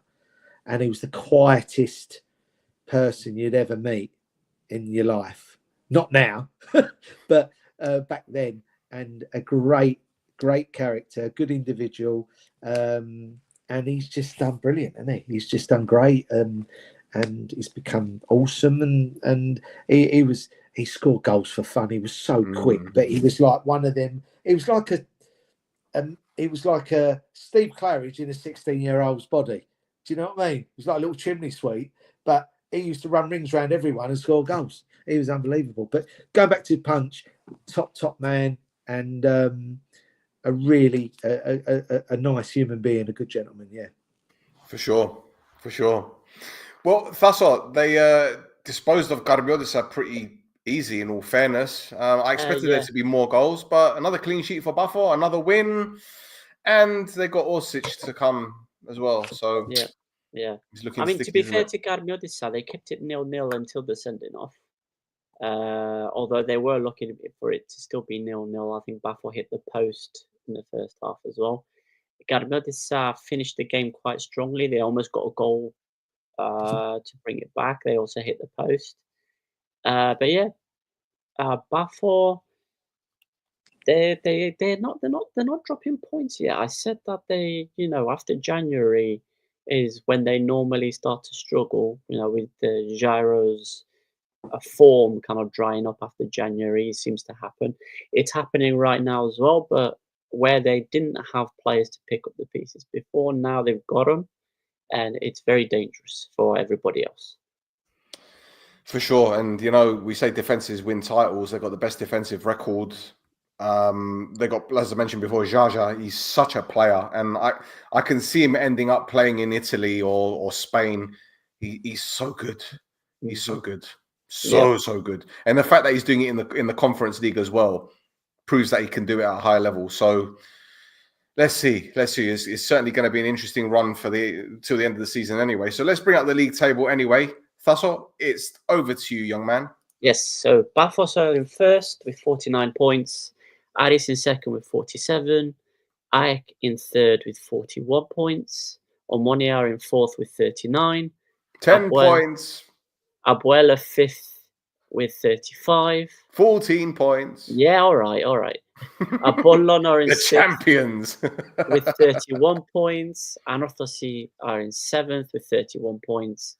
and he was the quietest person you'd ever meet in your life. Not now, but back then, and a great character, good individual, and he's just done brilliant, hasn't he? He's just done great, and he's become awesome, and he scored goals for fun. He was so quick, but he was like one of them. He was like a Steve Claridge in a 16-year-old's body. Do you know what I mean? He was like a little chimney sweep, but he used to run rings around everyone and score goals. He was unbelievable. But going back to Punch, top man, and a really a nice human being, a good gentleman. Yeah, for sure. Well, Thasso, they disposed of Garbiodis pretty easy. In all fairness, I expected there to be more goals, but another clean sheet for Buffon, another win, and they got Orsic to come as well. So yeah. He's looking to be fair to Garbiodis, they kept it 0-0 until the sending off. Although they were looking for it to still be 0-0. I think Buffon hit the post in the first half as well. Garmodisa finished the game quite strongly. They almost got a goal to bring it back. They also hit the post. But yeah, Bafor, they're not dropping points yet. I said that they, after January is when they normally start to struggle. With the Gyro's form kind of drying up after January, it seems to happen. It's happening right now as well, but where they didn't have players to pick up the pieces before, now they've got them, and it's very dangerous for everybody else. For sure. And, we say defenses win titles. They've got the best defensive record. They got, as I mentioned before, Jaja. He's such a player. And I can see him ending up playing in Italy or Spain. He's so good. He's so good. So good. And the fact that he's doing it in the Conference League as well proves that he can do it at a high level. So let's see. It's certainly going to be an interesting run till the end of the season anyway. So let's bring out the league table anyway. Thasso, it's over to you, young man. Yes, so Bafos are in first with 49 points, Aris in second with 47, Aek in third with 41 points, Omonia are in fourth with 39, 10 points. Abuela fifth with 35. 14 points. Yeah, all right. Apollon are in the sixth champions with 31 points. Anorthosi are in seventh with 31 points.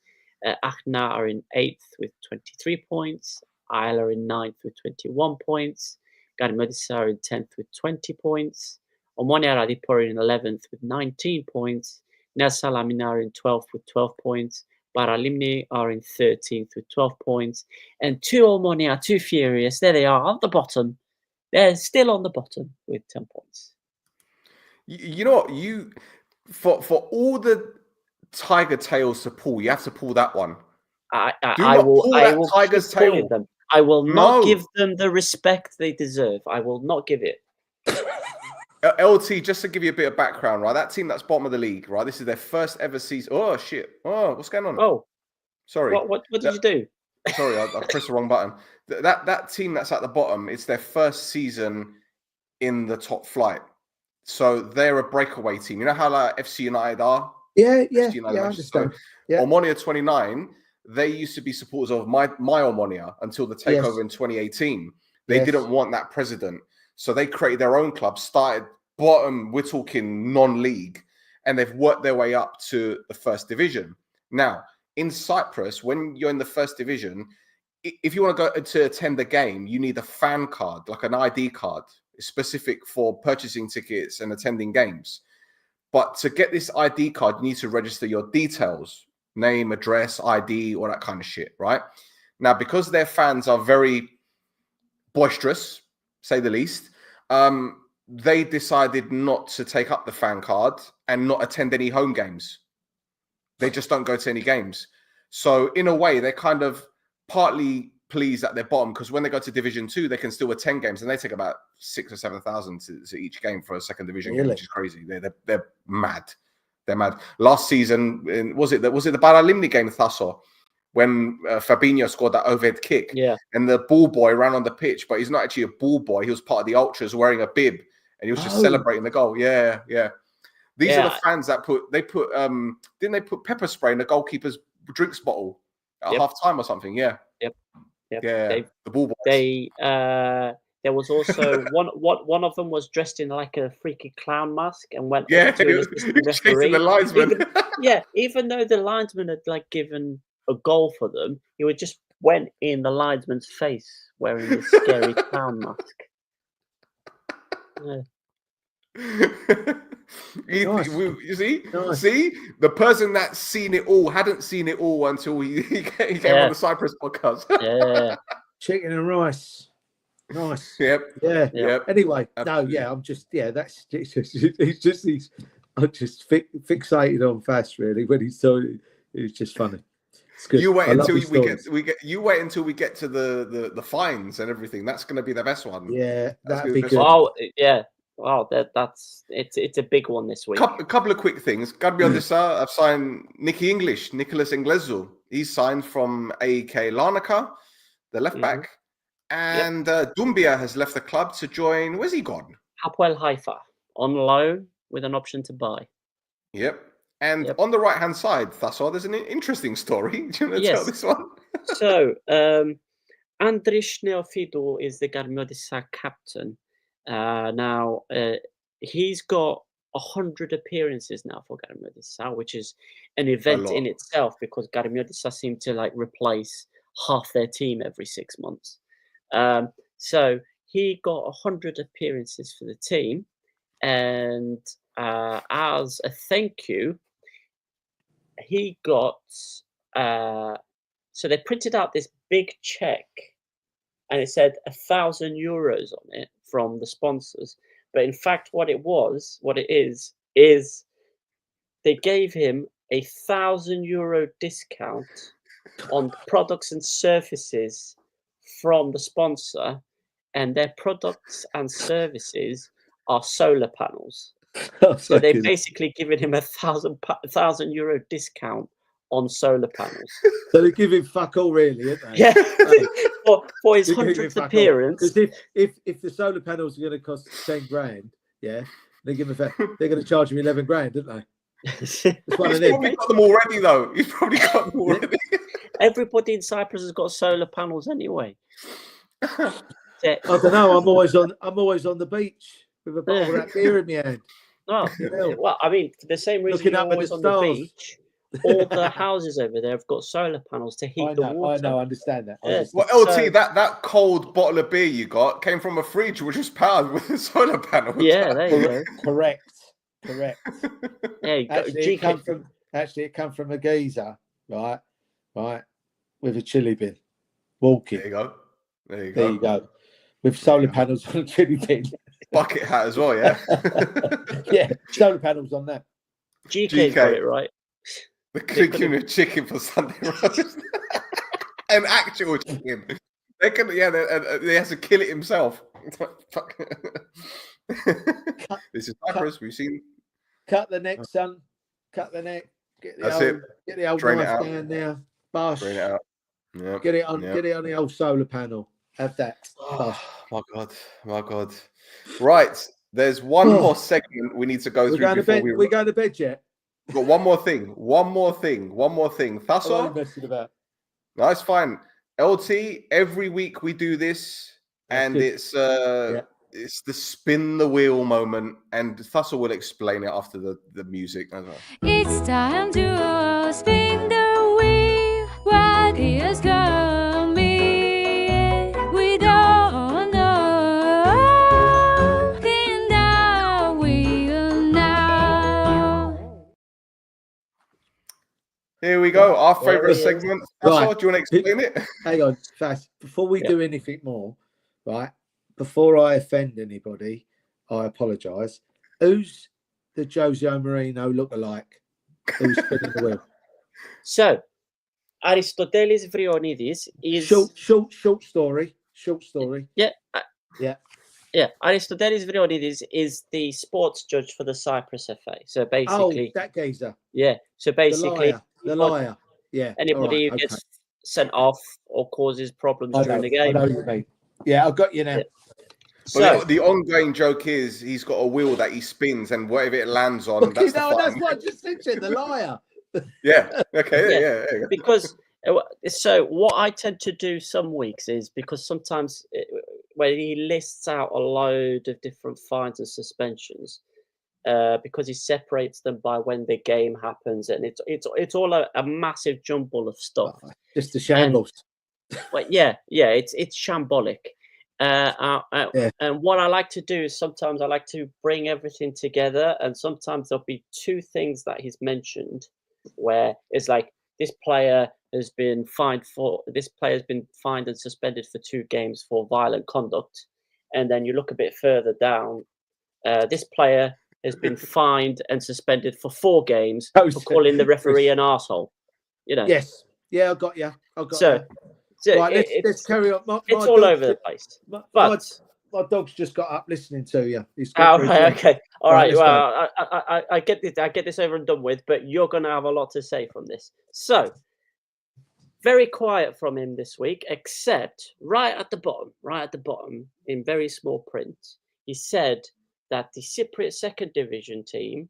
Achna are in eighth with 23 points. Isle are in ninth with 21 points. Garmodisa are in 10th with 20 points. Omonia Radipor are in 11th with 19 points. Nea Salamina are in 12th with 12 points. Paralimni are in 13th with 12 points. And two Omonia, two Furious, there they are at the bottom. They're still on the bottom with 10 points. You know what? For all the tiger tails to pull, you have to pull that one. I will tiger's tail. Them. I will not give them the respect they deserve. I will not give it. LT, just to give you a bit of background, right? That team that's bottom of the league, right? This is their first ever season. Oh shit! Oh, what's going on? Oh, sorry. What did you do? Sorry, I pressed the wrong button. That team that's at the bottom, it's their first season in the top flight, so they're a breakaway team. You know how like FC United are? Yeah, I understand. So, Omonia 29, they used to be supporters of my Omonia until the takeover in 2018. They didn't want that president. So they created their own club, started bottom, we're talking non-league, and they've worked their way up to the first division. Now, in Cyprus, when you're in the first division, if you want to go to attend a game, you need a fan card, like an ID card, specific for purchasing tickets and attending games. But to get this ID card, you need to register your details, name, address, ID, all that kind of shit, right? Now, because their fans are very boisterous, say the least, they decided not to take up the fan card and not attend any home games. They just don't go to any games. So in a way, they're kind of partly pleased at their bottom, because when they go to Division 2, they can still attend games, and they take about 6,000 or 7,000 to each game for a second division game, which is crazy. They're mad. They're mad. Last season, was it the Paralimni game, Thasso, when Fabinho scored that overhead kick? Yeah. And the ball boy ran on the pitch, but he's not actually a ball boy. He was part of the ultras wearing a bib, and he was just celebrating the goal. Yeah. These are the fans that didn't they put pepper spray in the goalkeeper's drinks bottle at half time or something? Yeah. Yep. Yeah, the ball boys. There was also one of them was dressed in like a freaky clown mask and went he to was chasing the linesman. Even though the linesman had like given a goal for them, he would just went in the linesman's face wearing this scary clown mask. You see, the person that's seen it all hadn't seen it all until he came on the Cyprus podcast. Chicken and rice. Nice. Yep. Anyway, absolutely. I'm just I'm just fixated on Fast really when he's telling it's just funny. It's good. You wait until we get to the fines and everything. That's going to be the best one. Yeah, that'd be good. Oh yeah. Wow, it's a big one this week. A couple of quick things. Gadbiodisa, I've signed Nicholas Inglezu. He's signed from AEK Larnaca, the left back. And Dumbia has left the club to join. Where's he gone? Hapoel Haifa on loan. with an option to buy. Yep. And Yep. on the right-hand side, Thassar, there's an interesting story. Do you want to tell Yes. this one? So, Andris Neofidou is the Garmodisa captain. Now, he's got 100 appearances now for Garmodisa, which is an event in lot. itself because Garmodisa seem to like replace half their team every 6 months. So he got 100 appearances for the team, and as a thank you, he got. So they printed out this big check, and it said €1,000 on it from the sponsors. But in fact, what it is they gave him €1,000 discount on products and services from the sponsor, and their products and services are solar panels. So they've basically given him €1,000 discount on solar panels. So they're giving fuck all, really, aren't they? Yeah, for his 100th appearance. Because if the solar panels are going to cost 10 grand, yeah, they're going to charge him 11 grand, aren't they? He's probably got them already, though. He's probably got them already. Everybody in Cyprus has got solar panels anyway. I don't know. I'm always on the beach with a bottle of that beer in my hand. Well, I mean, for the same reason Looking you're up at always the on the stars. beach, all the houses over there have got solar panels to heat the water. I know, I understand that. Yeah. Well, LT, that cold bottle of beer you got came from a fridge which was powered with a solar panel. Yeah, there you go. Correct. Yeah, Actually, it come from a geezer, right, with a chili bin, walking. There you go. With solar panels on a chili bin. Bucket hat as well, yeah. Yeah, solar panels on that. GK got it right. The cooking of chicken for Sunday roast. An actual chicken. They has to kill it himself. This is Cyprus. We've seen. Cut the neck, son. Cut the neck. Get the old Drain knife down there. Bosh. Drain it out. Yeah. Get it on the old solar panel. Have that. Oh, my God. Right. There's one more segment we need to go through before we go to bed yet? We've got one more thing. Thassar? About. No, it's fine. LT, every week we do this, and it's the spin the wheel moment, and Thassar will explain it after the music as well. It's time to spin the wheel. What is coming? We don't know. Spin the wheel now. Here we go. Our favorite segment. Thassar, Right. do you want to explain it? Hang on, fast. Before we do anything more, right? Before I offend anybody, I apologise. Who's the Jose Mourinho lookalike? Who's spinning the wheel? So, Aristotelis Vrionidis is short story. Yeah. Yeah. Aristotelis Vrionidis is the sports judge for the Cyprus FA. So basically, that geezer. Yeah. So basically, the liar. Yeah. Anybody who gets sent off or causes problems during the game. I know you mean. Yeah, I've got you now. Yeah. But the ongoing joke is he's got a wheel that he spins, and whatever it lands on, that's that's what I just said. The liar. Yeah. Okay. Yeah. Because so what I tend to do some weeks is because sometimes when he lists out a load of different fines and suspensions, because he separates them by when the game happens, and it's all a massive jumble of stuff. Just a shambles. It's shambolic. And what I like to do is sometimes I like to bring everything together, and sometimes there'll be two things that he's mentioned where it's like this player has been fined and suspended for 2 games for violent conduct, and then you look a bit further down, this player has been fined and suspended for 4 games for calling the referee an arsehole. You know. Yes. Yeah, I got you. So right, let's carry on. It's all over the place. But my dog's just got up listening to you. Okay. All right. Well, I get this. I get this over and done with. But you're going to have a lot to say from this. So, very quiet from him this week, except right at the bottom, in very small print, he said that the Cypriot second division team,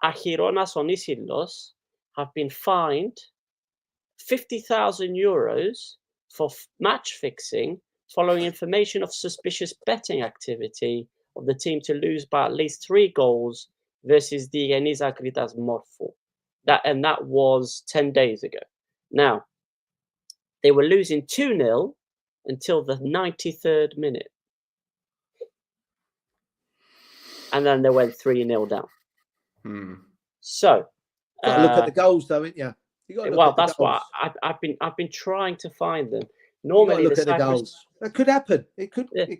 Achironas Onisillos, have been fined €50,000 for match fixing following information of suspicious betting activity of the team to lose by at least 3 goals versus the Enizagridas Morpho. That was 10 days ago. Now, they were losing 2-0 until the 93rd minute. And then they went 3-0 down. So, got to look at the goals, though, ain't you? You got to look well, at the that's goals. what I've been trying to find them. You got to Normally, look the at the goals. That could happen. It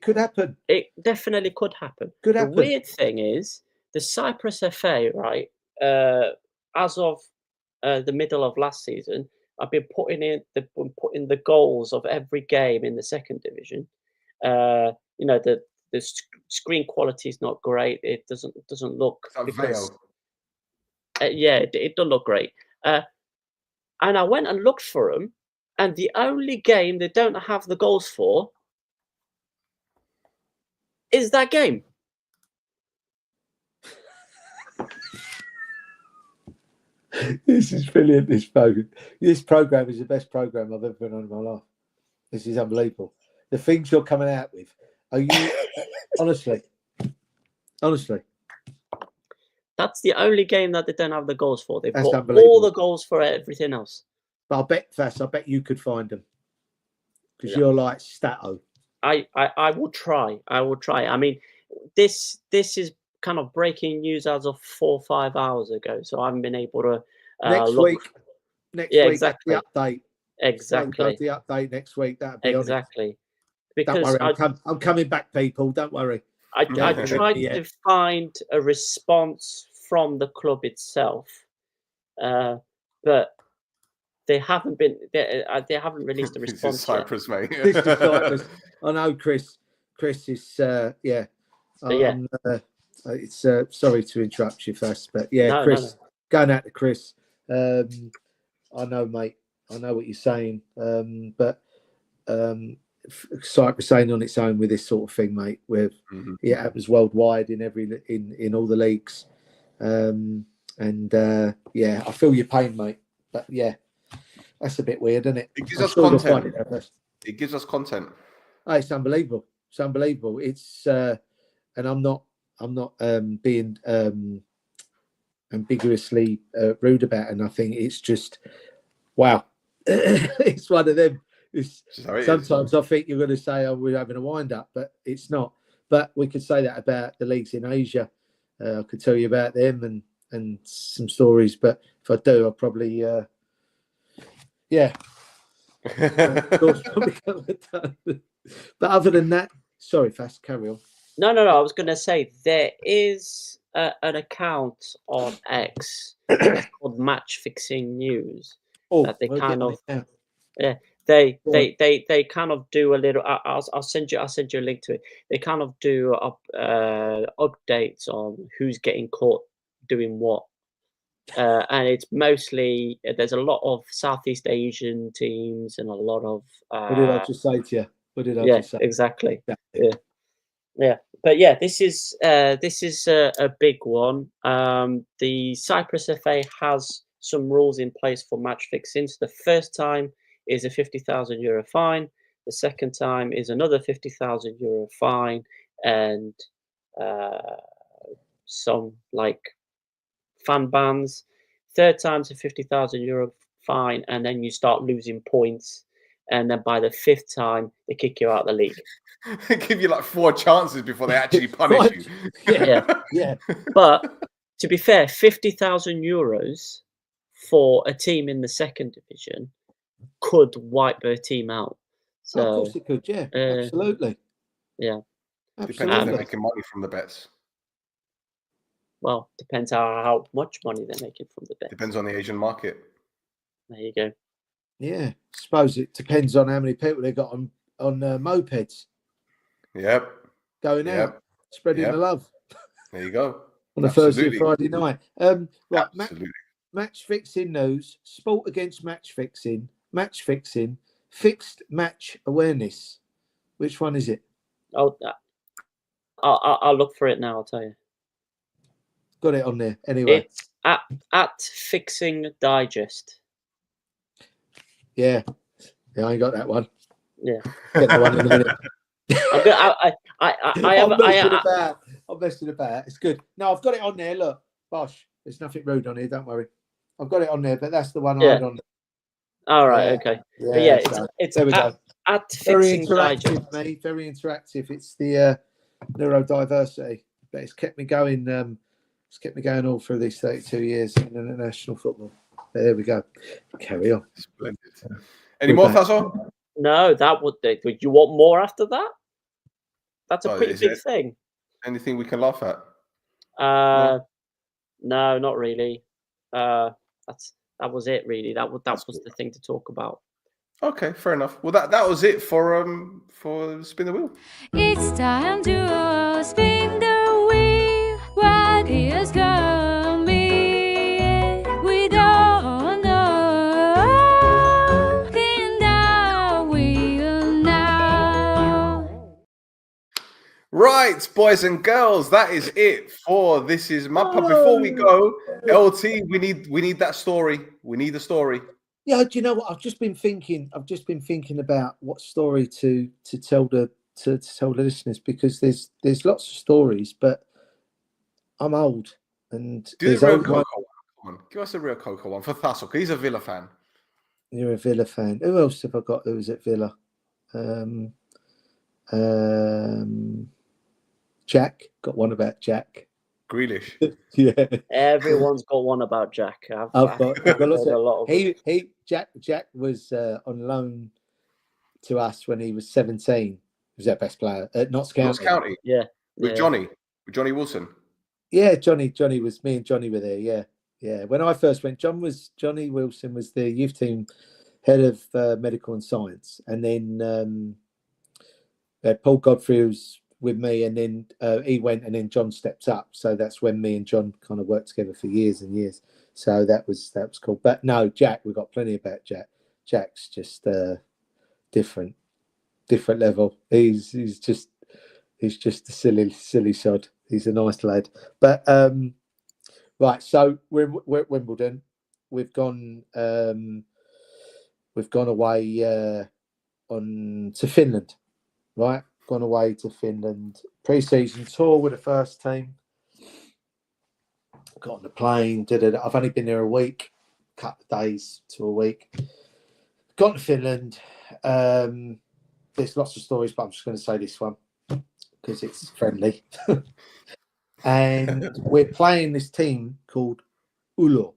could happen. It definitely could happen. Could happen. The weird thing is the Cyprus FA, right? As of the middle of last season, I've been putting the goals of every game in the second division. You know, the screen quality is not great. It doesn't look because, yeah, it doesn't look great. And I went and looked for them, and the only game they don't have the goals for is that game. This is brilliant. This program is the best program I've ever been on in my life. This is unbelievable. The things you're coming out with. Are you honestly? That's the only game that they don't have the goals for. They've That's got all the goals for everything else. But I bet you could find them because you're like Stato. I will try. I mean, this is kind of breaking news as of 4 or 5 hours ago, so I haven't been able to. Next week, exactly. That's the update. Exactly. The update next week. That'd be exactly. Because don't worry, I'm coming back, people. Don't worry. I tried to find a response from the club itself, but they haven't been. They haven't released a response. This is Cyprus, yet. mate. This is Cyprus. I know, Chris. Chris is yeah. It's sorry to interrupt you first, but yeah, No, Chris, no. Going out to Chris. I know, mate. I know what you're saying, but Cyprus ain't on its own with this sort of thing, mate. With it happens worldwide in all the leagues, and yeah, I feel your pain, mate. But yeah, that's a bit weird, isn't it? It gives us content. It gives us content. Oh, it's unbelievable. It's unbelievable. It's and I'm not being ambiguously rude about it. And I think it's just wow. It's one of them. Sometimes I think you're going to say, "Oh, we're having a wind up," but it's not. But we could say that about the leagues in Asia. I could tell you about them and some stories. But if I do, I'll probably yeah. But other than that, sorry, fast carry on. No. I was going to say there is an account on X called Match Fixing News. That they kind of they kind of do a little. I'll send you a link to it. They kind of do updates on who's getting caught doing what, and it's mostly there's a lot of Southeast Asian teams and a lot of. What did I just say to you? What did I just say? Exactly. Yeah. But yeah, this is a big one. The Cyprus FA has some rules in place for match fixing. So the first time is a €50,000 fine. The second time is another €50,000 fine, and some like fan bans. Third time's a €50,000 fine, and then you start losing points. And then by the 5th time, they kick you out of the league. They give you like 4 chances before they actually punish you. Yeah. But to be fair, €50,000 for a team in the second division could wipe their team out. So, of course it could, yeah, absolutely. Yeah. Depends if they're making money from the bets. Well, depends how much money they're making from the bets. Depends on the Asian market. There you go. Yeah, I suppose it depends on how many people they got on mopeds. Yep. Going out, spreading the love. There you go. On a Thursday or Friday night. Right, match fixing news, sport against match fixing, fixed match awareness. Which one is it? Oh, I'll look for it now. I'll tell you. Got it on there anyway. It's at Fixing Digest. Yeah, I ain't got that one. Yeah. Get that one in a minute. I'm messing about. It's good. No, I've got it on there. Look, Bosh. There's nothing rude on here. Don't worry. I've got it on there, but that's the one I had on. All right. Yeah. Okay. Yeah. But yeah, So, it's there we go. at Very Fixing interactive, Digest. mate. Very interactive. It's the neurodiversity, but it's kept me going. It's kept me going all through these 32 years in international football. There we go. Carry on. Splendid. Any more, Tasso? No, that would. You want more after that? That's a pretty big thing. Anything we can laugh at? No, not really. That was it, really. That was the thing to talk about. Okay, fair enough. Well, that was it for Spin the Wheel. It's time to spin the wheel. What is coming? We don't know. Spin the wheel now. Right, boys and girls, that is it for This Is Mappa. Before we go, LT, we need that story. We need the story. Yeah, do you know what? I've just been thinking about what story to tell the listeners, because there's lots of stories, but I'm old and Do the real Coco one. Give us a real Coco one for Tasso, because he's a Villa fan. You're a Villa fan. Who else have I got who was at Villa? Jack. Got one about Jack. Grealish. Yeah. Everyone's got one about Jack. I've got a lot of Jack was on loan to us when he was 17. He was our best player at Notts County. Yeah. With Johnny Wilson. Yeah, Johnny was, me and Johnny were there. Yeah. When I first went, Johnny Wilson was the youth team head of medical and science, and then Paul Godfrey was with me, and then he went, and then John stepped up. So that's when me and John kind of worked together for years and years. So that was cool. But no, Jack, we've got plenty about Jack. Jack's just different level. He's just a silly sod. He's a nice lad. But right, so we're at Wimbledon. We've gone away to Finland, right? Gone away to Finland. Pre-season tour with the first team. Got on the plane. I've only been there a week, couple of days to a week. Got to Finland. There's lots of stories, but I'm just going to say this one because it's friendly. And we're playing this team called OOOOOOUU.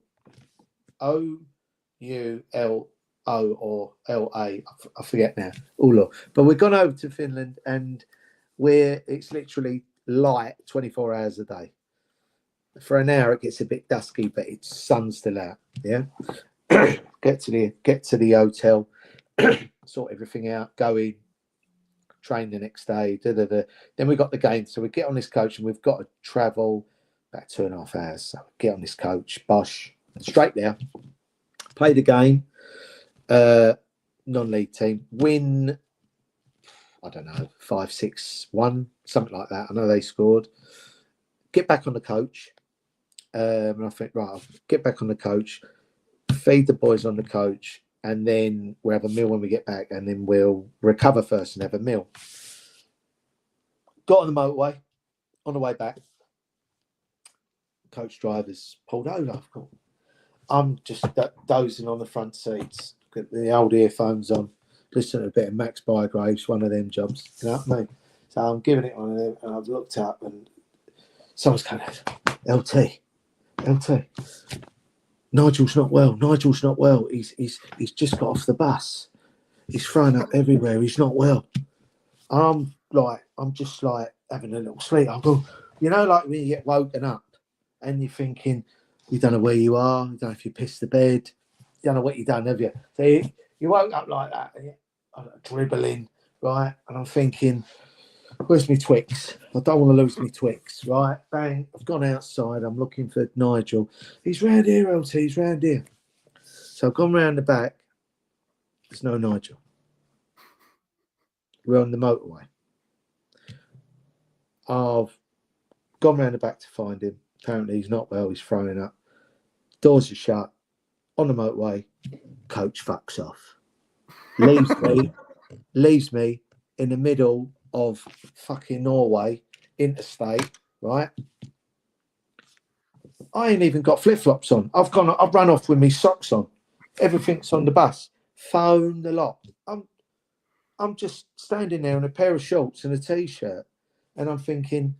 OULO or LA. I forget now. OOOOOOU. But we've gone over to Finland, and it's literally light 24 hours a day. For an hour, it gets a bit dusky, but it's sun's still out. Yeah. Get to the hotel, sort everything out, go in, train the next day. Then we got the game, so we get on this coach, and we've got to travel about 2.5 hours. So get on this coach, Bosh, straight there, play the game, non-league team, win. I don't know, 5-6-1, something like that. I know they scored. Get back on the coach. And I think, right, I'll get back on the coach, feed the boys on the coach, and then we'll have a meal when we get back, and then we'll recover first and have a meal. Got on the motorway, on the way back. Coach drivers pulled over. I'm just dozing on the front seats, got the old earphones on, listening to a bit of Max Bygraves, one of them jobs, you know what I mean? So I'm giving it one of them, and I've looked up, and someone's going, LT, Nigel's not well. He's just got off the bus. He's thrown up everywhere. He's not well. I'm just like having a little sleep. I'm going, you know, like when you get woken up and you're thinking, you don't know where you are. You don't know if you pissed the bed. You don't know what you've done, have you? So you woke up like that, and you're dribbling, right? And I'm thinking, where's my Twix? I don't want to lose my Twix, right? Bang, I've gone outside. I'm looking for Nigel. He's round here, LT. He's round here. So I've gone round the back. There's no Nigel. We're on the motorway. I've gone round the back to find him. Apparently he's not well, he's throwing up. Doors are shut. On the motorway, coach fucks off. Leaves me in the middle of fucking Norway, interstate, right? I ain't even got flip-flops on. I've run off with me socks on. Everything's on the bus. Phone, the lot. I'm just standing there in a pair of shorts and a t-shirt, and I'm thinking,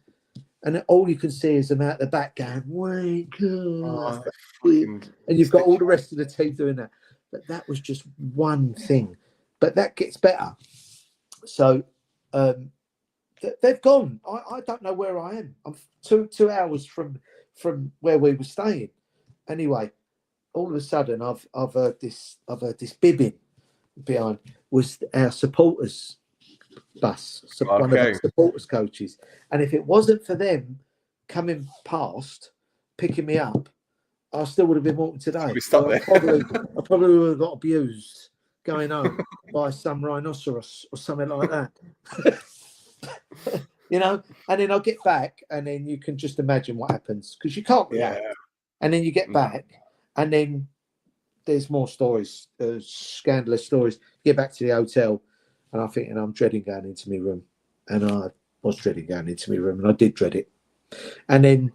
and all you can see is them out the back going, wake up. And you've got all the rest of the team doing that. But that was just one thing. But that gets better. So they've gone. I don't know where I am. I'm two hours from where we were staying. Anyway, all of a sudden I've heard this bibbing behind. Was our supporters bus, one of our supporters coaches. And if it wasn't for them coming past, picking me up, I still would have been walking today. So I probably would have got abused going home by some rhinoceros or something like that. You know, and then I'll get back, and then you can just imagine what happens, because you can't react. Yeah. And then you get back, and then there's more stories, scandalous stories. Get back to the hotel, and I'm thinking I'm dreading going into my room, and I was dreading going into my room, and I did dread it. And then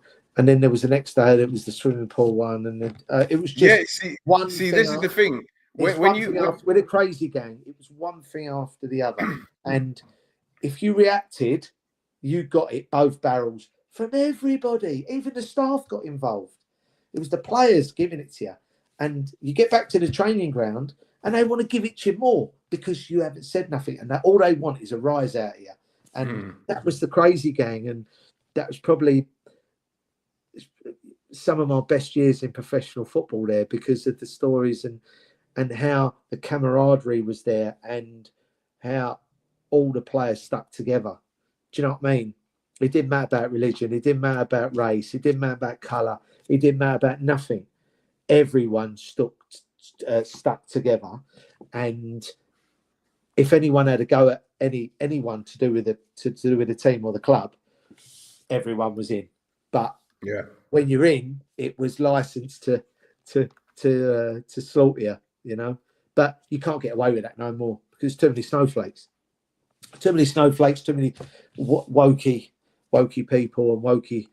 there was the next day. There was the swimming pool one, and then, it was just one. See, this is the thing. With a crazy gang, it was one thing after the other, and if you reacted, you got it both barrels from everybody. Even the staff got involved. It was the players giving it to you. And you get back to the training ground and they want to give it to you more because you haven't said nothing. And all they want is a rise out of you. And that was the crazy gang. And that was probably some of my best years in professional football there, because of the stories and how the camaraderie was there, and how all the players stuck together. Do you know what I mean? It didn't matter about religion. It didn't matter about race. It didn't matter about colour. It didn't matter about nothing. Everyone stuck together. And if anyone had a go at anyone to do with the team or the club, everyone was in. But when you're in, it was licensed to slaughter you, you know. But you can't get away with that no more, because too many snowflakes. Too many snowflakes, too many wokey people and wokey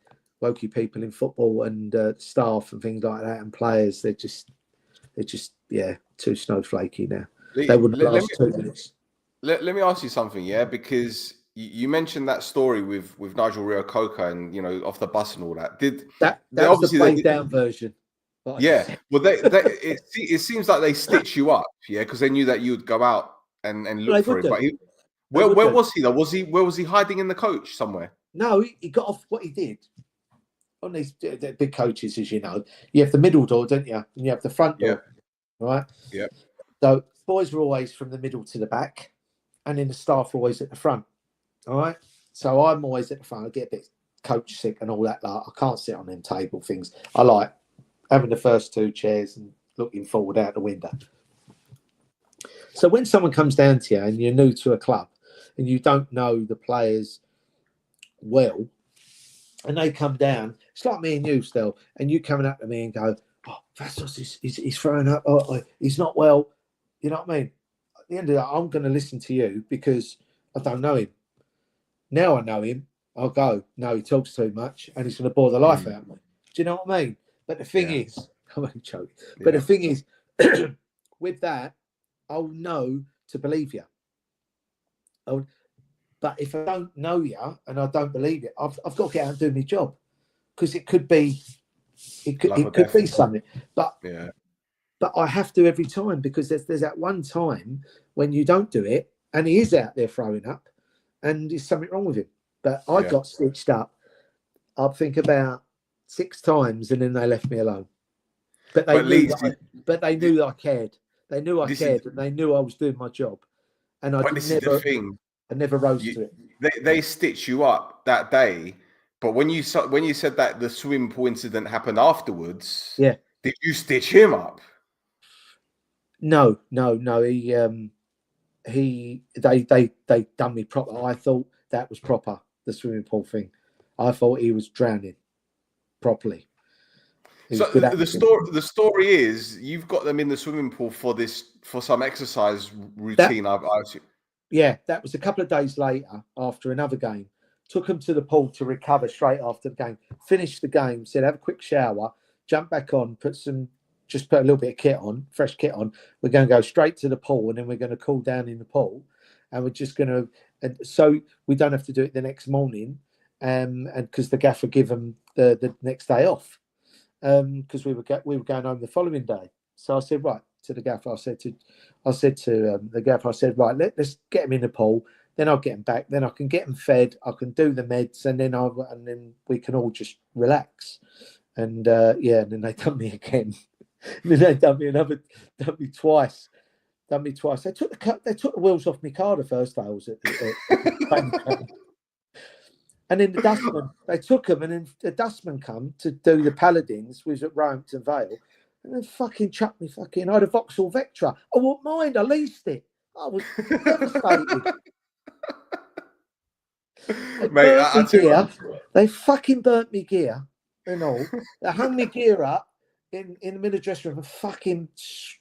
people in football, and staff and things like that, and players. They're just too snowflakey now. They wouldn't last 2 minutes. Let me ask you something, because you mentioned that story with Nigel Rio-Coker and, you know, off the bus and all that. That was the played down version? Yeah, well, it seems like they stitched you up, because they knew that you would go out and look for him. But where was he though? Where was he hiding in the coach somewhere? No, he got off. What he did on these big coaches, as you know, you have the middle door, don't you? And you have the front door, right? Yeah. So boys were always from the middle to the back, and then the staff were always at the front. All right. So I'm always at the front. I get a bit coach sick and all that. Like, I can't sit on them table things. I like having the first two chairs and looking forward out the window. So when someone comes down to you and you're new to a club and you don't know the players well, and they come down, it's like me and you still, and you coming up to me and go, "Oh, Vassos, he's throwing up. Oh, he's not well." You know what I mean? At the end of that, I'm going to listen to you because I don't know him. Now I know him. I'll go, no, he talks too much and he's going to bore the life out of me. Do you know what I mean? But the thing is, I'm only joking. But the thing is, with that, I'll know to believe you. But if I don't know you and I don't believe it, I've got to get out and do my job, because it could be something. But I have to every time, because there's that one time when you don't do it and he is out there throwing up and there's something wrong with him. But I got stitched up, I think about 6 times, and then they left me alone. But they knew that I cared. They knew I cared, and they knew I was doing my job. And I never rose to it. They stitched you up that day, but when you said that the swimming pool incident happened afterwards, did you stitch him up? No. They done me proper. I thought that was proper. the swimming pool thing. I thought he was drowning properly. So the story is you've got them in the swimming pool for some exercise routine. I assume. Yeah, that was a couple of days later after another game. Took them to the pool to recover straight after the game. Finished the game, said have a quick shower, jump back on, put a little bit of kit on, fresh kit on. We're going to go straight to the pool, and then we're going to cool down in the pool, and we're just going to, and so we don't have to do it the next morning, and because the gaffer give them the next day off. Because we were going home the following day. So I said, right, to the gaffer, I said to the gaffer, I said, right, let's get him in the pool. Then I'll get him back. Then I can get him fed. I can do the meds, and then we can all just relax. And and then they done me again. And then they done me twice. They took the wheels off my car the first day I was at the And then the dustman, they took them, and then the dustman come to do the Paladins, was at Roehampton Vale, and then fucking chucked me I had a Vauxhall Vectra. I wouldn't mind, I leased it. I was devastated. Mate, they fucking burnt me gear and all. They hung me gear up in the middle of the dressing room and fucking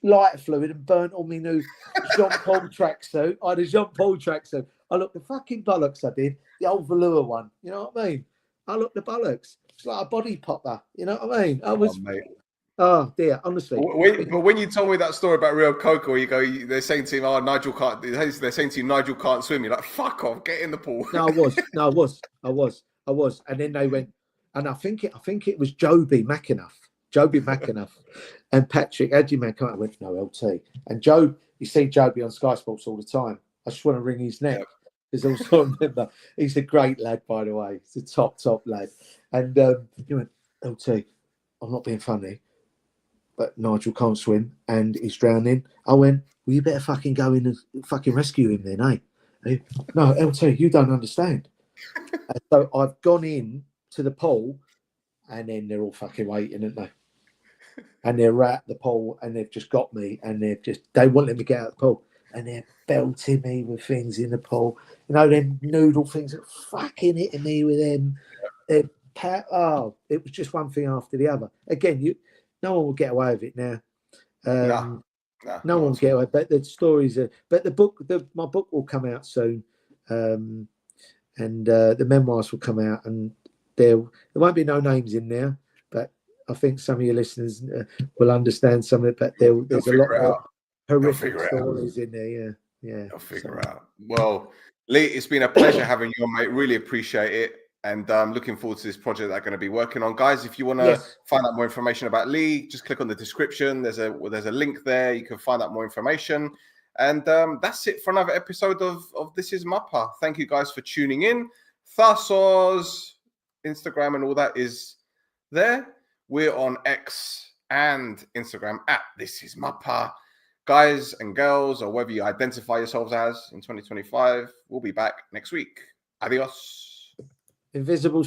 lighter fluid and burnt all my new Jean Paul tracksuit. I had a Jean Paul tracksuit. I looked the fucking bollocks I did. The old velour one. You know what I mean? I looked the bollocks. It's like a body popper. You know what I mean? I was... Oh, dear, honestly. But when you told me that story about Rio Coco, they're saying to him, oh, Nigel can't, they're saying to you, Nigel can't swim. You're like, fuck off, get in the pool. No, I was. And then they went, and I think it was Joby McAnuff and Patrick Adjiman come out and went, no, LT. And Joe, you see Joby on Sky Sports all the time. I just want to wring his neck. Because I also remember, he's a great lad, by the way. He's a top lad. And he went, LT, I'm not being funny, but Nigel can't swim and he's drowning. I went, well, you better fucking go in and fucking rescue him then, eh? No, LT, you don't understand. And so I've gone in to the pool, and then they're all fucking waiting, aren't they? And they're at the pool, and they've just got me, and they won't let me get out of the pool. And they're belting me with things in the pool. You know, them noodle things that fucking hitting me with them. It was just one thing after the other. Again, no one will get away with it now. No one will get away. But the stories are. But my book will come out soon, and the memoirs will come out, and there won't be no names in there. But I think some of your listeners will understand some of it. But there's a lot of horrific stories in there. Yeah. I'll figure it out. Well, Lee, it's been a pleasure having you on, mate. Really appreciate it. And I'm looking forward to this project that I'm going to be working on. Guys, if you want to find out more information about Lee, just click on the description. There's a link there. You can find out more information. And that's it for another episode of This Is Mappa. Thank you guys for tuning in. Thasos, Instagram and all that is there. We're on X and Instagram at This Is Mappa. Guys and girls, or whatever you identify yourselves as in 2025, we'll be back next week. Adios. Invisible